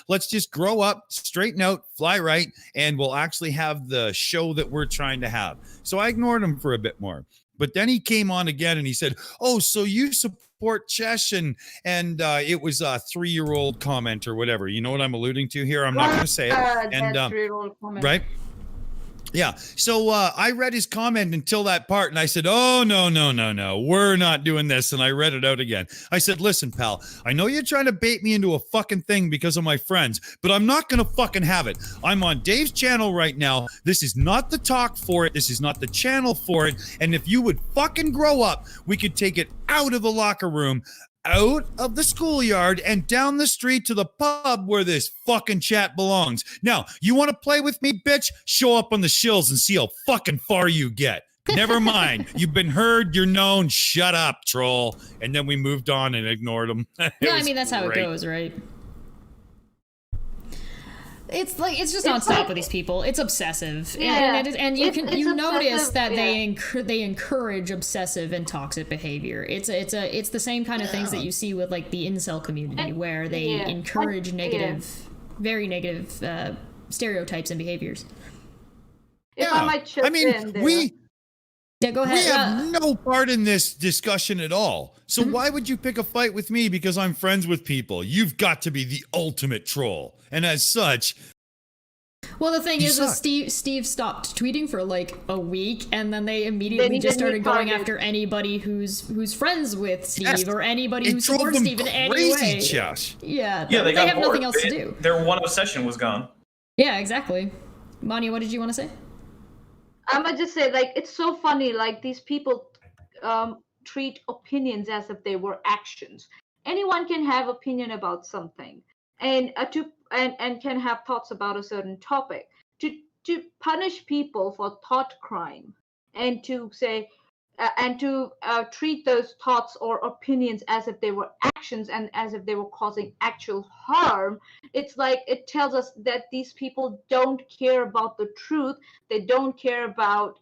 let's just grow up, straighten out, fly right, and we'll actually have the show that we're trying to have. So I ignored him for a bit more. But then he came on again and he said, so you support support Chesh, and it was a 3-year-old comment or whatever. You know what I'm alluding to here? I'm not going to say it. And That's real comment. right. Yeah. So I read his comment until that part, and I said, "Oh no, we're not doing this." And I read it out again. I said, "Listen, pal, I know you're trying to bait me into a fucking thing because of my friends, but I'm not gonna fucking have it. I'm on Dave's channel right now. This is not the talk for it. This is not the channel for it. And if you would fucking grow up, we could take it out of the locker room, out of the schoolyard, and down the street to the pub where this fucking chat belongs. Now, you want to play with me, bitch? Show up on the shills and see how fucking far you get. Never mind. You've been heard. You're known. Shut up, troll." And then we moved on and ignored him. Yeah, I mean, that's how it goes, right? It's just nonstop with these people. It's obsessive, Yeah. and you notice obsessive, that yeah. they encourage obsessive and toxic behavior. It's the same kind of things that you see with like the incel community, where they Yeah. encourage very negative stereotypes and behaviors. If I might chip I mean, in there. Yeah, go ahead. We have no part in this discussion at all. So why would you pick a fight with me because I'm friends with people? You've got to be the ultimate troll. And as such, Well, the thing You is, suck. Steve stopped tweeting for like a week, and then they immediately just started going after anybody who's friends with Steve, Yes. or anybody who it drove supports them Steve in any crazy, way. Josh. Yeah, Yeah, they got have bored. nothing else to do. Their one obsession was gone. Yeah, exactly. Mania, what did you want to say? I'm gonna just say, like, it's so funny. Like, these people treat opinions as if they were actions. Anyone can have opinion about something, and and can have thoughts about a certain topic. To punish people for thought crime, and to say, and to treat those thoughts or opinions as if they were actions and as if they were causing actual harm, it's like it tells us that these people don't care about the truth. They don't care about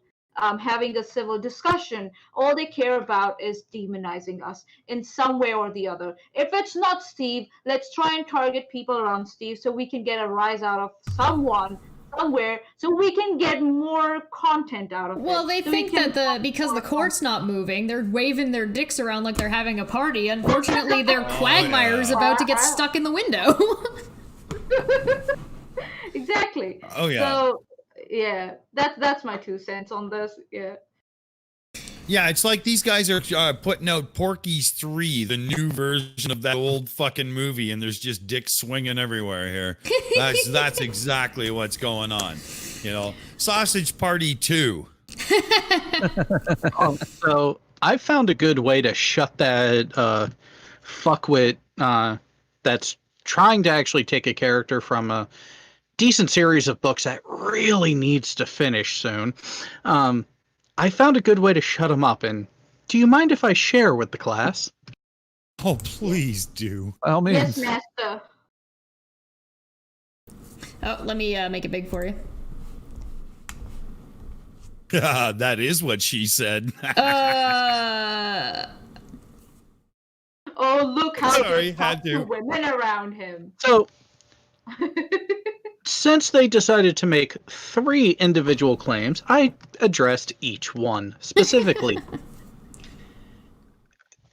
having a civil discussion. All they care about is demonizing us in some way or the other. If it's not Steve, let's try and target people around Steve so we can get a rise out of someone somewhere, so we can get more content out of it. Well, they So we think can- that because the court's not moving, they're waving their dicks around like they're having a party. Unfortunately, their quagmire is about to get stuck in the window. Exactly. Oh, yeah. So yeah, that's my 2 cents on this. Yeah. Yeah, it's like these guys are putting out Porky's 3, the new version of that old fucking movie, and there's just dicks swinging everywhere here. That's exactly what's going on. You know, Sausage Party 2. So I found a good way to shut that fuckwit that's trying to actually take a character from a decent series of books that really needs to finish soon. I found a good way to shut him up, and do you mind if I share with the class? Oh, please do. By all Yes, means. master. Oh, let me make it big for you. That is what she said. Oh, look how Sorry, he had talks to. to women around him. So, since they decided to make 3 individual claims, I addressed each one specifically.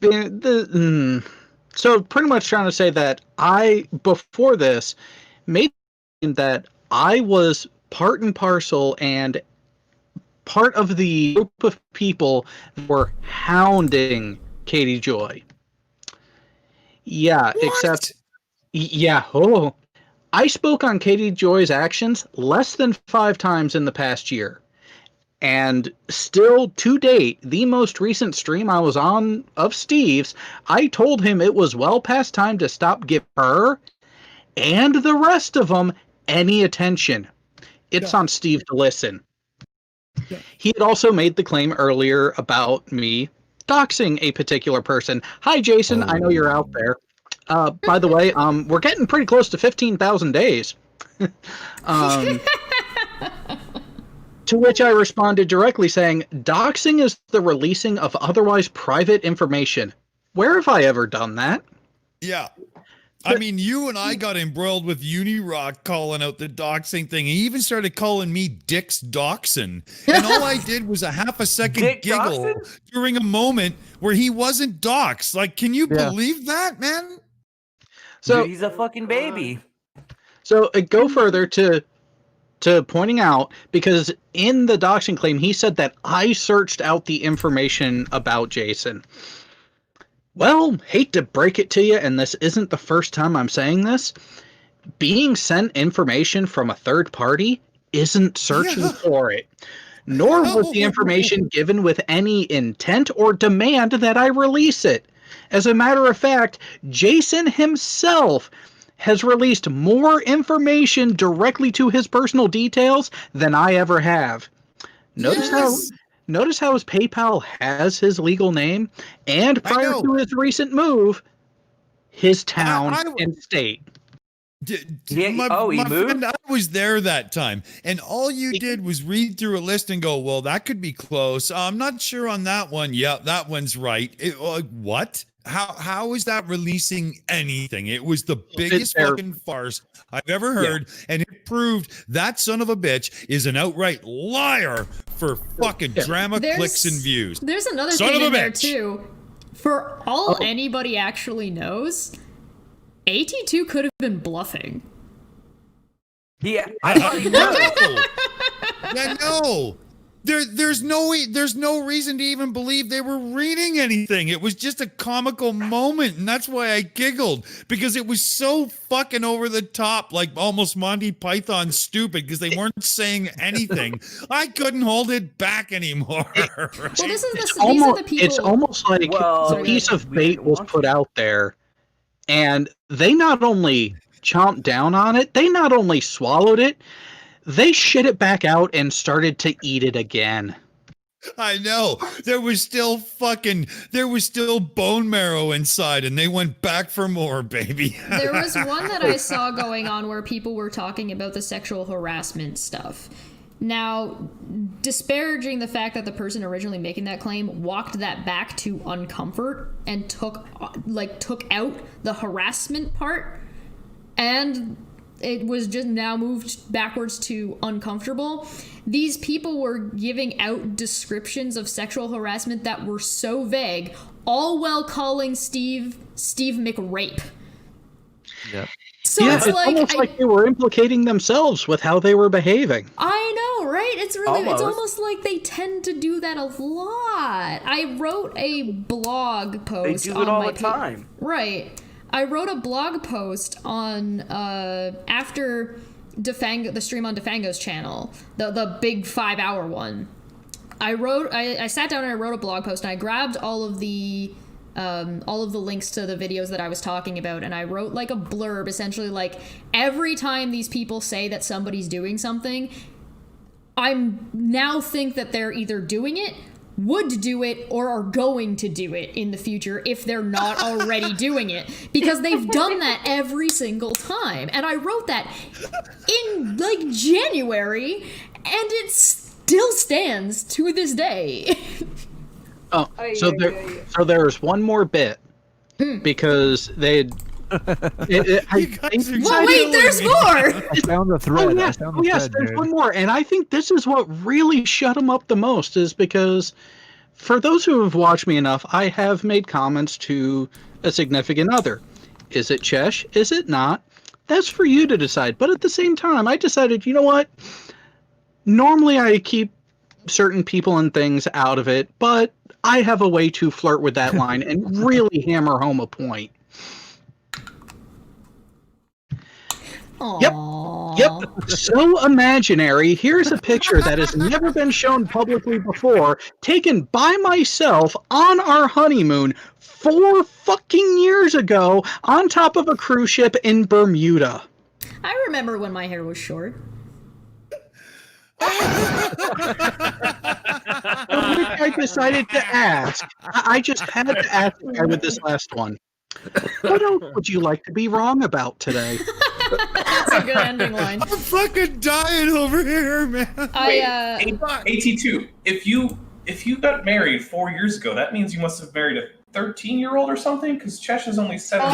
So pretty much trying to say that I, before this, made that I was part and parcel and part of the group of people that were hounding Katie Joy. Yeah, except, yeah, I spoke on Katie Joy's actions less than 5 times in the past year. And still, to date, the most recent stream I was on of Steve's, I told him it was well past time to stop giving her and the rest of them any attention. It's on Steve to listen. He had also made the claim earlier about me doxing a particular person. Hi, Jason. I know you're out there. By the way, we're getting pretty close to 15,000 days. To which I responded directly saying, doxing is the releasing of otherwise private information. Where have I ever done that? Yeah. I mean, you and I got embroiled with Unirock calling out the doxing thing. He even started calling me Dick's Dachshund. And all I did was a half a second Dick giggle Dachshund? during a moment where he wasn't doxed. Like, can you believe that, man? So Dude, he's a fucking baby. So go further to pointing out, because in the doxing claim, he said that I searched out the information about Jason. Well, hate to break it to you, and this isn't the first time I'm saying this, being sent information from a third party isn't searching for it. Nor was the information given with any intent or demand that I release it. As a matter of fact, Jason himself has released more information directly to his personal details than I ever have. Notice how his PayPal has his legal name, and prior to his recent move, his town and state. My friend, I was there that time, and all you did was read through a list and go, well, that could be close. I'm not sure on that one. Yeah, that one's right. What? How is that releasing anything? It was the biggest fucking farce I've ever heard, and it proved that son of a bitch is an outright liar for fucking drama, clicks, and views. There's another thing in there too. For all anybody actually knows, AT2 could have been bluffing. Yeah, I know. There's no reason to even believe they were reading anything. It was just a comical moment, and that's why I giggled, because it was so fucking over the top, like almost Monty Python stupid, because they weren't saying anything. I couldn't hold it back anymore. Well, these are the people. It's almost like a piece of bait was put out there, and they not only chomped down on it, they not only swallowed it, they shit it back out and started to eat it again. I know. There was still bone marrow inside, and they went back for more, baby. There was one that I saw going on where people were talking about the sexual harassment stuff. Now, disparaging the fact that the person originally making that claim walked that back to uncomfort and took out the harassment part, and it was just now moved backwards to uncomfortable. These people were giving out descriptions of sexual harassment that were so vague, all while calling Steve McRape. Yeah. So yeah, it's almost like they were implicating themselves with how they were behaving. I know, right? It's almost like they tend to do that a lot. I wrote a blog post. They do it all the time. Right. I wrote a blog post on after the stream on Defango's channel, the big 5-hour one. I sat down and I wrote a blog post, and I grabbed all of the links to the videos that I was talking about, and I wrote like a blurb, essentially like, every time these people say that somebody's doing something, I now think that they're either doing it, would do it, or are going to do it in the future if they're not already doing it, because they've done that every single time. And I wrote that in like January, and it still stands to this day. So there's one more bit, because they wait, there's more. I found the thread. There's one more, and I think this is what really shut them up the most, is because for those who have watched me enough, I have made comments to a significant other. Is it Chesh? Is it not? That's for you to decide. But at the same time, I decided, you know what? Normally I keep certain people and things out of it, but I have a way to flirt with that line and really hammer home a point. Aww. Yep. So imaginary. Here's a picture that has never been shown publicly before, taken by myself on our honeymoon 4 fucking years ago on top of a cruise ship in Bermuda. I remember when my hair was short. I decided to ask. I just had to ask the guy with this last one. What else would you like to be wrong about today? That's a good ending line. I'm fucking dying over here, man. AT2, if you got married 4 years ago, that means you must have married 13-year-old or something? Because Chesh is only 17.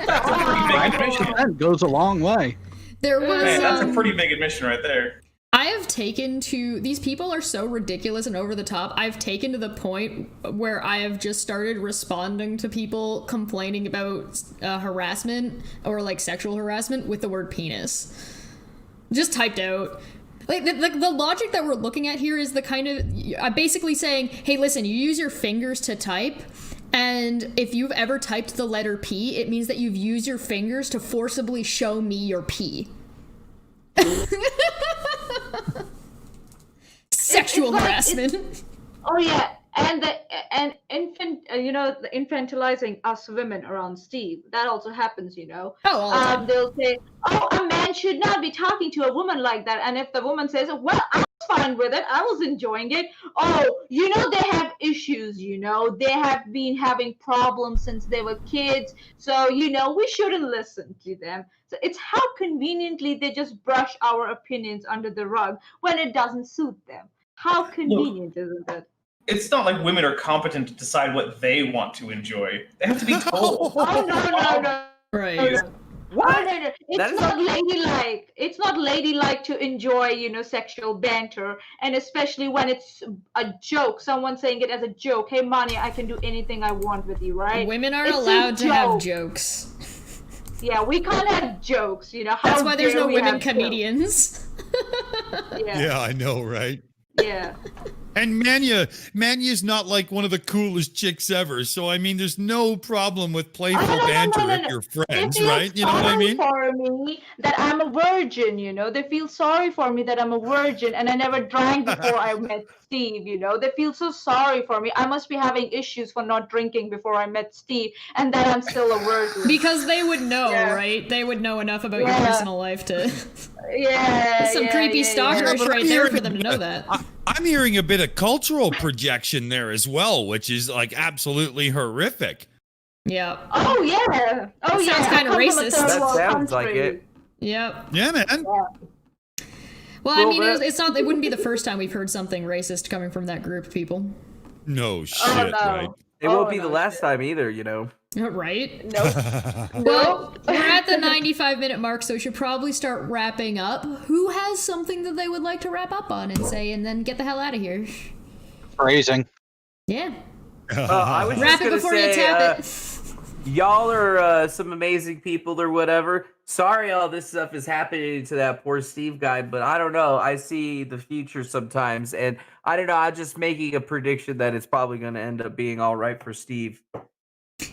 That's a pretty big admission. That goes a long way. There was Man, that's a pretty big admission right there. I have taken to these people are so ridiculous and over the top. I've taken to the point where I have just started responding to people complaining about harassment or like sexual harassment with the word penis. Just typed out. Like the logic that we're looking at here is the kind of I'm basically saying, hey, listen, you use your fingers to type. And if you've ever typed the letter P, it means that you've used your fingers to forcibly show me your P. Sexual harassment. Oh yeah, and the infantilizing us women around Steve. That also happens, Oh, all the time. They'll say, "Oh, a man should not be talking to a woman like that." And if the woman says, "Well, I was fine with it. I was enjoying it." Oh, they have issues. They have been having problems since they were kids. So we shouldn't listen to them. So it's how conveniently they just brush our opinions under the rug when it doesn't suit them. How convenient, isn't it? It's not like women are competent to decide what they want to enjoy. They have to be told. Oh, no. Right. What? No. It's not ladylike. It's not ladylike to enjoy, sexual banter, and especially when it's a joke. Someone saying it as a joke. Hey, Mani, I can do anything I want with you, right? Women are allowed to have jokes. Yeah, we can't have jokes. That's why there's no women comedians. Yeah, I know, right? Yeah. And Manya's not like one of the coolest chicks ever. So I mean, there's no problem with playful banter with your friends, right? You know what I mean? For me that I'm a virgin, They feel sorry for me that I'm a virgin and I never drank before I met Steve, They feel so sorry for me. I must be having issues for not drinking before I met Steve and that I'm still a virgin. Because they would know, right? They would know enough about your personal life to... That's some creepy stalkerish right there for them to know that. I'm hearing a bit of cultural projection there as well, which is like absolutely horrific. Yeah. Oh yeah. Oh yeah. Sounds kind of racist. That sounds like it. Yep. Yeah, man. Yeah. Well, I mean, it's not. It wouldn't be the first time we've heard something racist coming from that group of people. No shit, right? It won't be the last time either, Right? Nope. Well, we're at the 95-minute mark, so we should probably start wrapping up. Who has something that they would like to wrap up on and say, and then get the hell out of here? Phrasing. Yeah. I was Wrap just it gonna before say, you tap it. Y'all are some amazing people or whatever. Sorry all this stuff is happening to that poor Steve guy, but I don't know. I see the future sometimes, and I don't know. I'm just making a prediction that it's probably going to end up being all right for Steve.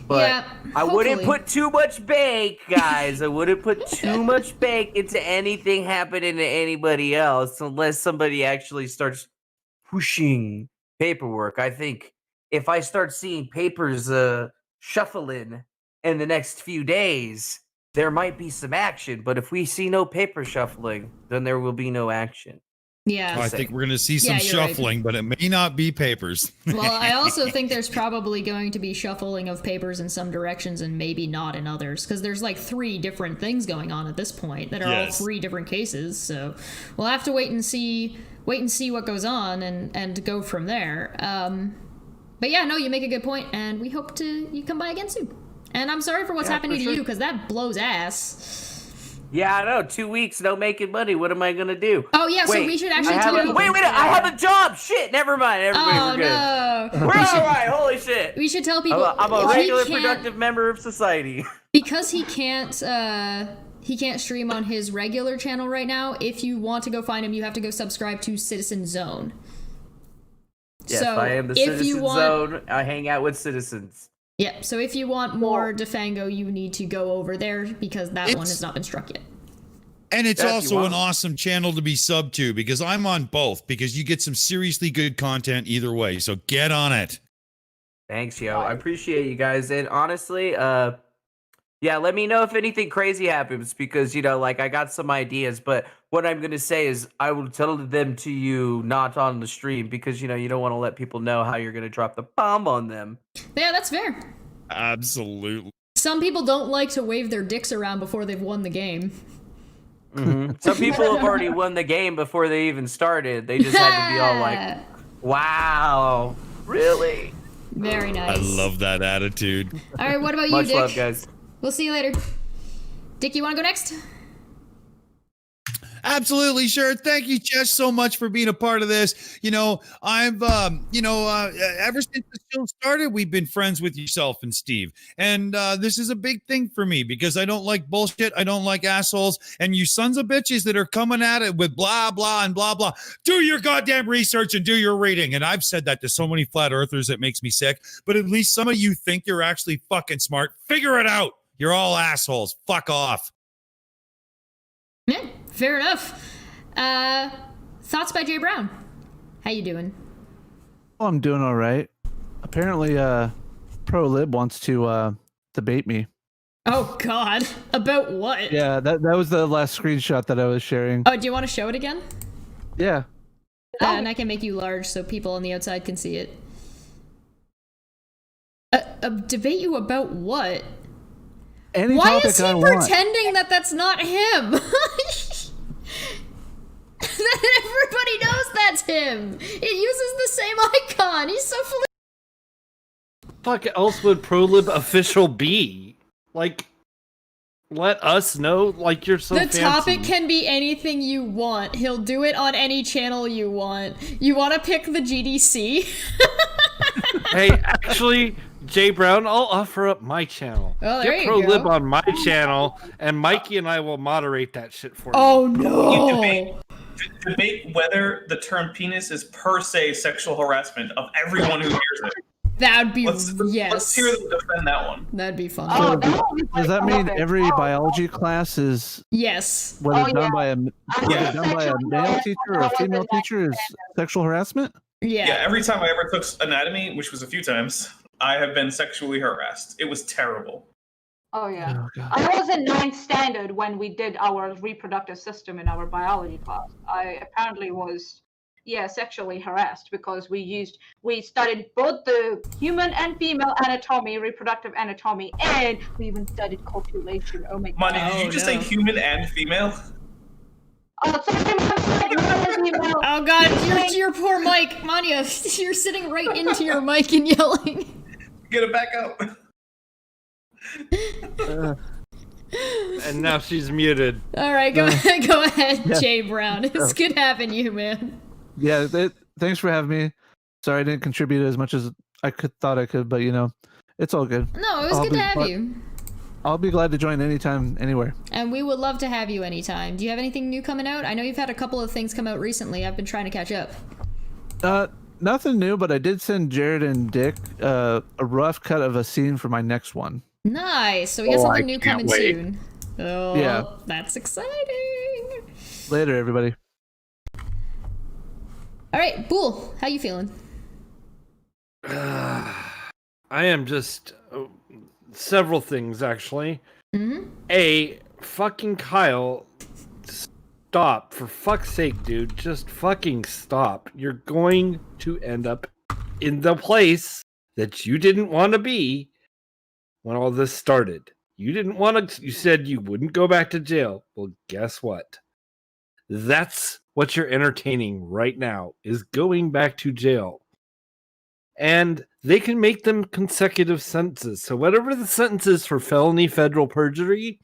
But yeah, I wouldn't put too much bank, guys. I wouldn't put too much bank into anything happening to anybody else unless somebody actually starts pushing paperwork. I think if I start seeing papers shuffling in the next few days, there might be some action. But if we see no paper shuffling, then there will be no action. Yeah. I think we're going to see some shuffling, but it may not be papers. Well, I also think there's probably going to be shuffling of papers in some directions and maybe not in others, because there's like 3 different things going on at this point that are all 3 different cases. So we'll have to wait and see what goes on and go from there. But yeah, no, you make a good point, and we hope you come by again soon. And I'm sorry for what's happening to you, because that blows ass. Yeah, I know. 2 weeks, no making money. What am I gonna do? Oh yeah, so we should actually tell people. Wait! I have a job. Shit, never mind. Everybody, we're good. No. We're all right. Holy shit. We should tell people. I'm a regular, productive member of society. Because he can't stream on his regular channel right now. If you want to go find him, you have to go subscribe to Citizen Zone. Yes, so I am the Citizen Zone. I hang out with citizens. Yeah, so if you want more Defango, you need to go over there because that one has not been struck yet. And it's also an awesome channel to be sub to because I'm on both because you get some seriously good content either way. So get on it. Thanks, yo. I appreciate you guys. And honestly, let me know if anything crazy happens because, I got some ideas. But what I'm going to say is I will tell them to you not on the stream because, you don't want to let people know how you're going to drop the bomb on them. Yeah, that's fair. Absolutely. Some people don't like to wave their dicks around before they've won the game. Mm-hmm. Some people have already won the game before they even started. They just had to be all like, wow, really? Very nice. I love that attitude. All right, what about you, Much Dick? love, guys. We'll see you later. Dick, you want to go next? Absolutely, sure. Thank you, Jess, so much for being a part of this. I've, ever since the show started, we've been friends with yourself and Steve. And this is a big thing for me because I don't like bullshit. I don't like assholes. And you sons of bitches that are coming at it with blah, blah, and blah, blah. Do your goddamn research and do your reading. And I've said that to so many flat earthers that makes me sick. But at least some of you think you're actually fucking smart. Figure it out. You're all assholes. Fuck off. Yeah, fair enough. Thoughts by Jay Brown. How you doing? Oh, I'm doing all right. Apparently, ProLib wants to debate me. Oh God, about what? Yeah, that was the last screenshot that I was sharing. Oh, do you want to show it again? Yeah. And I can make you large so people on the outside can see it. Debate you about what? Any Why topic is he I want. pretending that that's not him? Everybody knows that's him. It uses the same icon. He's so fully. Fuck else would ProLib official be? Like, let us know. Like, you're so The fancy. topic can be anything you want. He'll do it on any channel you want. You want to pick the GDC? Hey, actually, Jay Brown, I'll offer up my channel. Oh, there Get you ProLib go. on my channel, and Mikey and I will moderate that shit for you. Oh no! Debate whether the term penis is per se sexual harassment of everyone who hears it. That'd be Let's yes. hear them defend that one. That'd be fun. Oh, Does that mean every biology class is, Yes. whether done yeah. by a male teacher or a female teacher, is sexual harassment? Yeah. Yeah, every time I ever took anatomy, which was a few times, I have been sexually harassed. It was terrible. Oh yeah. Oh, God. I was in 9th standard when we did our reproductive system in our biology class. I apparently was, sexually harassed because we studied both the human and female anatomy, reproductive anatomy, and we even studied copulation. Oh my god. Money, did you just say human and female? Oh, sorry, Oh god, your poor mic, Manya. You're sitting right into your mic and yelling. Get it back up. And now she's muted. All right, go ahead, Yeah. Jay Brown. It's good having you, man. Yeah, thanks for having me. Sorry I didn't contribute as much as I thought I could, but it's all good. No, it was I'll good be to have glad- you. I'll be glad to join anytime, anywhere. And we would love to have you anytime. Do you have anything new coming out? I know you've had a couple of things come out recently. I've been trying to catch up. Nothing new, but I did send Jared and Dick a rough cut of a scene for my next one. Nice. So we got something new can't coming wait. soon. Oh, Yeah. That's exciting. Later, everybody. All right, Bool, how you feeling? I am just several things actually. A fucking Kyle, stop, for fuck's sake, dude. Just fucking stop. You're going to end up in the place that you didn't want to be when all this started. You didn't want to, you said you wouldn't go back to jail. Well, guess what? That's what you're entertaining right now, is going back to jail. And they can make them consecutive sentences. So whatever the sentence is for felony federal perjury,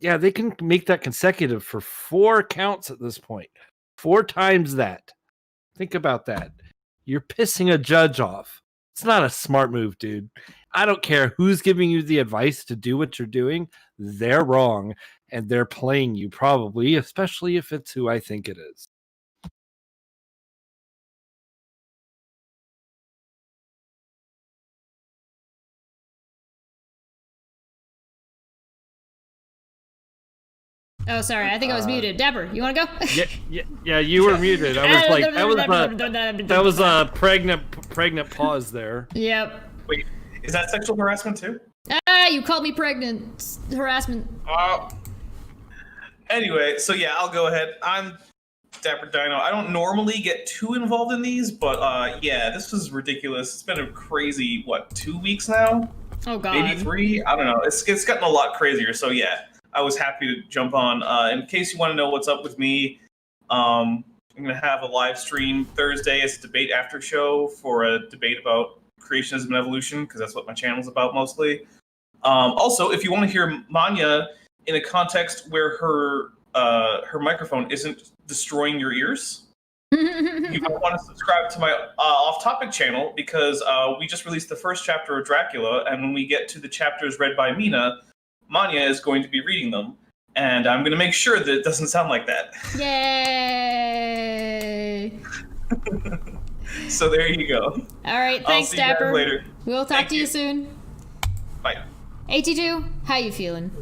yeah, they can make that consecutive for 4 counts at this point. 4 times that. Think about that. You're pissing a judge off. It's not a smart move, dude. I don't care who's giving you the advice to do what you're doing. They're wrong, and they're playing you probably, especially if it's who I think it is. Oh, sorry. I think I was muted. Dapper, you want to go? Yeah, you were muted. I was like, that was a pregnant pause there. Yep. Wait, is that sexual harassment too? Ah, you called me pregnant. Harassment. Anyway, so yeah, I'll go ahead. I'm Dapper Dino. I don't normally get too involved in these, but yeah, this was ridiculous. It's been a crazy, 2 weeks now? Oh, God. Maybe 3? I don't know. It's gotten a lot crazier, so yeah. I was happy to jump on. In case you want to know what's up with me, I'm going to have a live stream Thursday as a debate after show for a debate about creationism and evolution, because that's what my channel's about mostly. Also, if you want to hear Manya in a context where her microphone isn't destroying your ears, you might want to subscribe to my off-topic channel, because we just released the first chapter of Dracula, and when we get to the chapters read by Mina, Manya is going to be reading them, and I'm going to make sure that it doesn't sound like that. Yay! So there you go. All right, I'll thanks, see you guys Dapper. later. We'll talk Thank to you you. soon. Bye. AT2, how you feeling?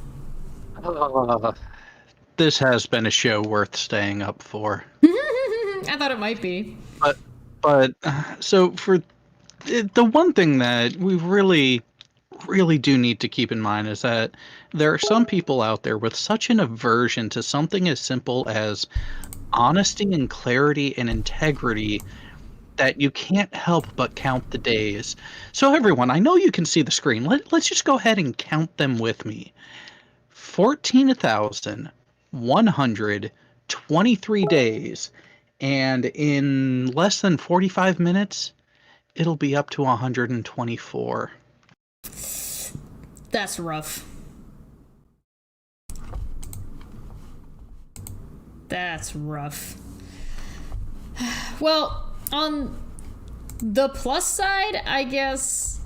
This has been a show worth staying up for. I thought it might be. But so for the one thing that we really do need to keep in mind is that there are some people out there with such an aversion to something as simple as honesty and clarity and integrity that you can't help but count the days. So everyone, I know you can see the screen. Let's just go ahead and count them with me. 14,123 days, and in less than 45 minutes, it'll be up to 124. That's rough. That's rough. Well, on the plus side, I guess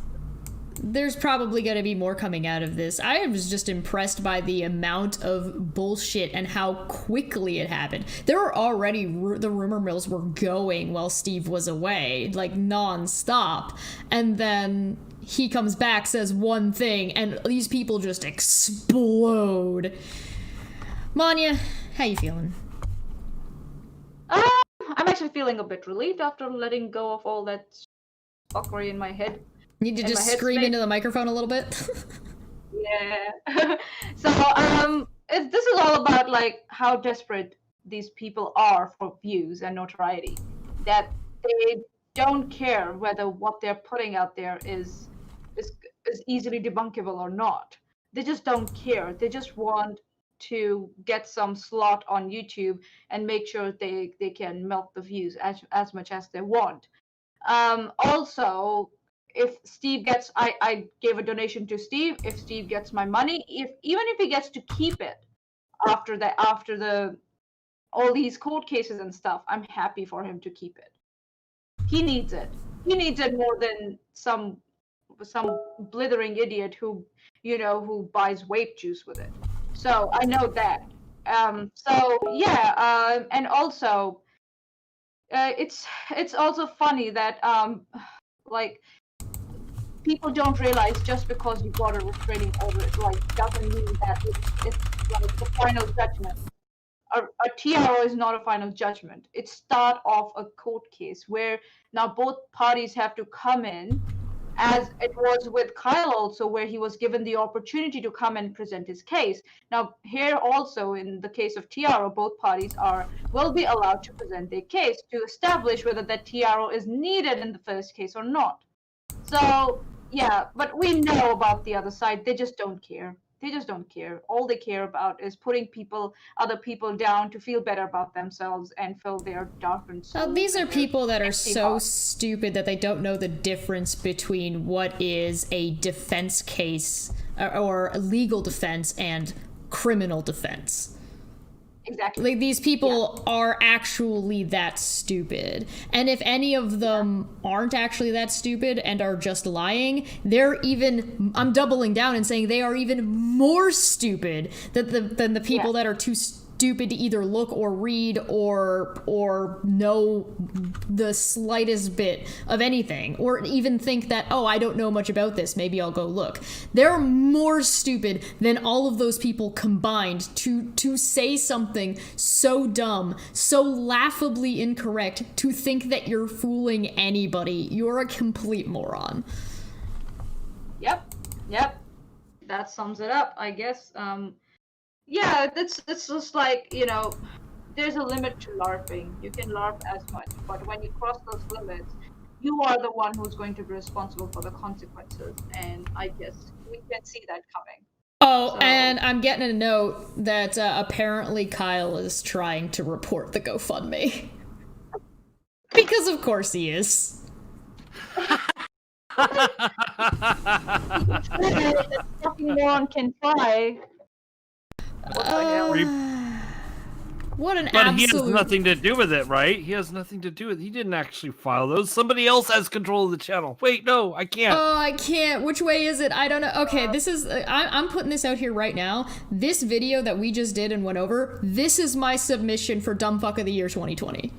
there's probably going to be more coming out of this. I was just impressed by the amount of bullshit and how quickly it happened. There were already the rumor mills were going while Steve was away, like non-stop. And then he comes back, says one thing, and these people just explode. Manya, how you feeling? I'm actually feeling a bit relieved after letting go of all that fuckery in my head. Need to just scream into the microphone a little bit? Yeah. So, this is all about like how desperate these people are for views and notoriety. That they don't care whether what they're putting out there is easily debunkable or not. They just don't care. They just want to get some slot on YouTube and make sure they can milk the views as much as they want. Also, if Steve gets, I gave a donation to Steve. If Steve gets my money, even if he gets to keep it after the all these court cases and stuff, I'm happy for him to keep it. He needs it. He needs it more than some blithering idiot who buys vape juice with it. So I know that. So yeah, and also it's also funny that like people don't realize just because you got a restraining order, like doesn't mean that it's like the final judgment. A TRO is not a final judgment. It's start of a court case where now both parties have to come in, as it was with Kyle also, where he was given the opportunity to come and present his case. Now here also in the case of TRO, both parties will be allowed to present their case to establish whether that TRO is needed in the first case or not. So yeah, but we know about the other side. They just don't care. They just don't care. All they care about is putting other people down to feel better about themselves and fill their darkened souls. These are people that are so stupid that they don't know the difference between what is a defense case or a legal defense and criminal defense. Exactly. Like, these people are actually that stupid. And if any of them aren't actually that stupid and are just lying, I'm doubling down and saying they are even more stupid than the people that are too stupid to either look or read or know the slightest bit of anything, or even think that, oh, I don't know much about this, maybe I'll go look. They're more stupid than all of those people combined to say something so dumb, so laughably incorrect, to think that you're fooling anybody. You're a complete moron. Yep. That sums it up, I guess. Yeah, it's just like, there's a limit to LARPing. You can LARP as much, but when you cross those limits, you are the one who's going to be responsible for the consequences, and I guess we can see that coming. Oh, and I'm getting a note that apparently Kyle is trying to report the GoFundMe. Because of course he is. That fucking moron can try. What an But he has absolute... nothing to do with it, right? He has nothing to do with it. He didn't actually file those. Somebody else has control of the channel. Wait, no, I can't. Oh, I can't. Which way is it? I don't know. Okay, this is... I'm putting this out here right now. This video that we just did and went over, this is my submission for Dumb Fuck of the Year 2020.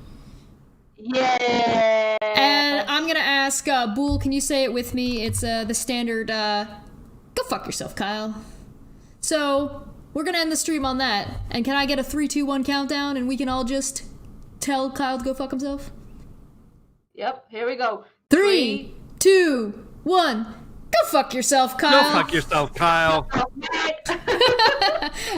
Yeah. And I'm gonna ask, Bool, can you say it with me? It's the standard, go fuck yourself, Kyle. So, we're gonna end the stream on that. And can I get a 3, 2, 1 countdown and we can all just tell Kyle to go fuck himself? Yep, here we go. 3, 2, 1, go fuck yourself, Kyle. Go fuck yourself, Kyle. Kyle.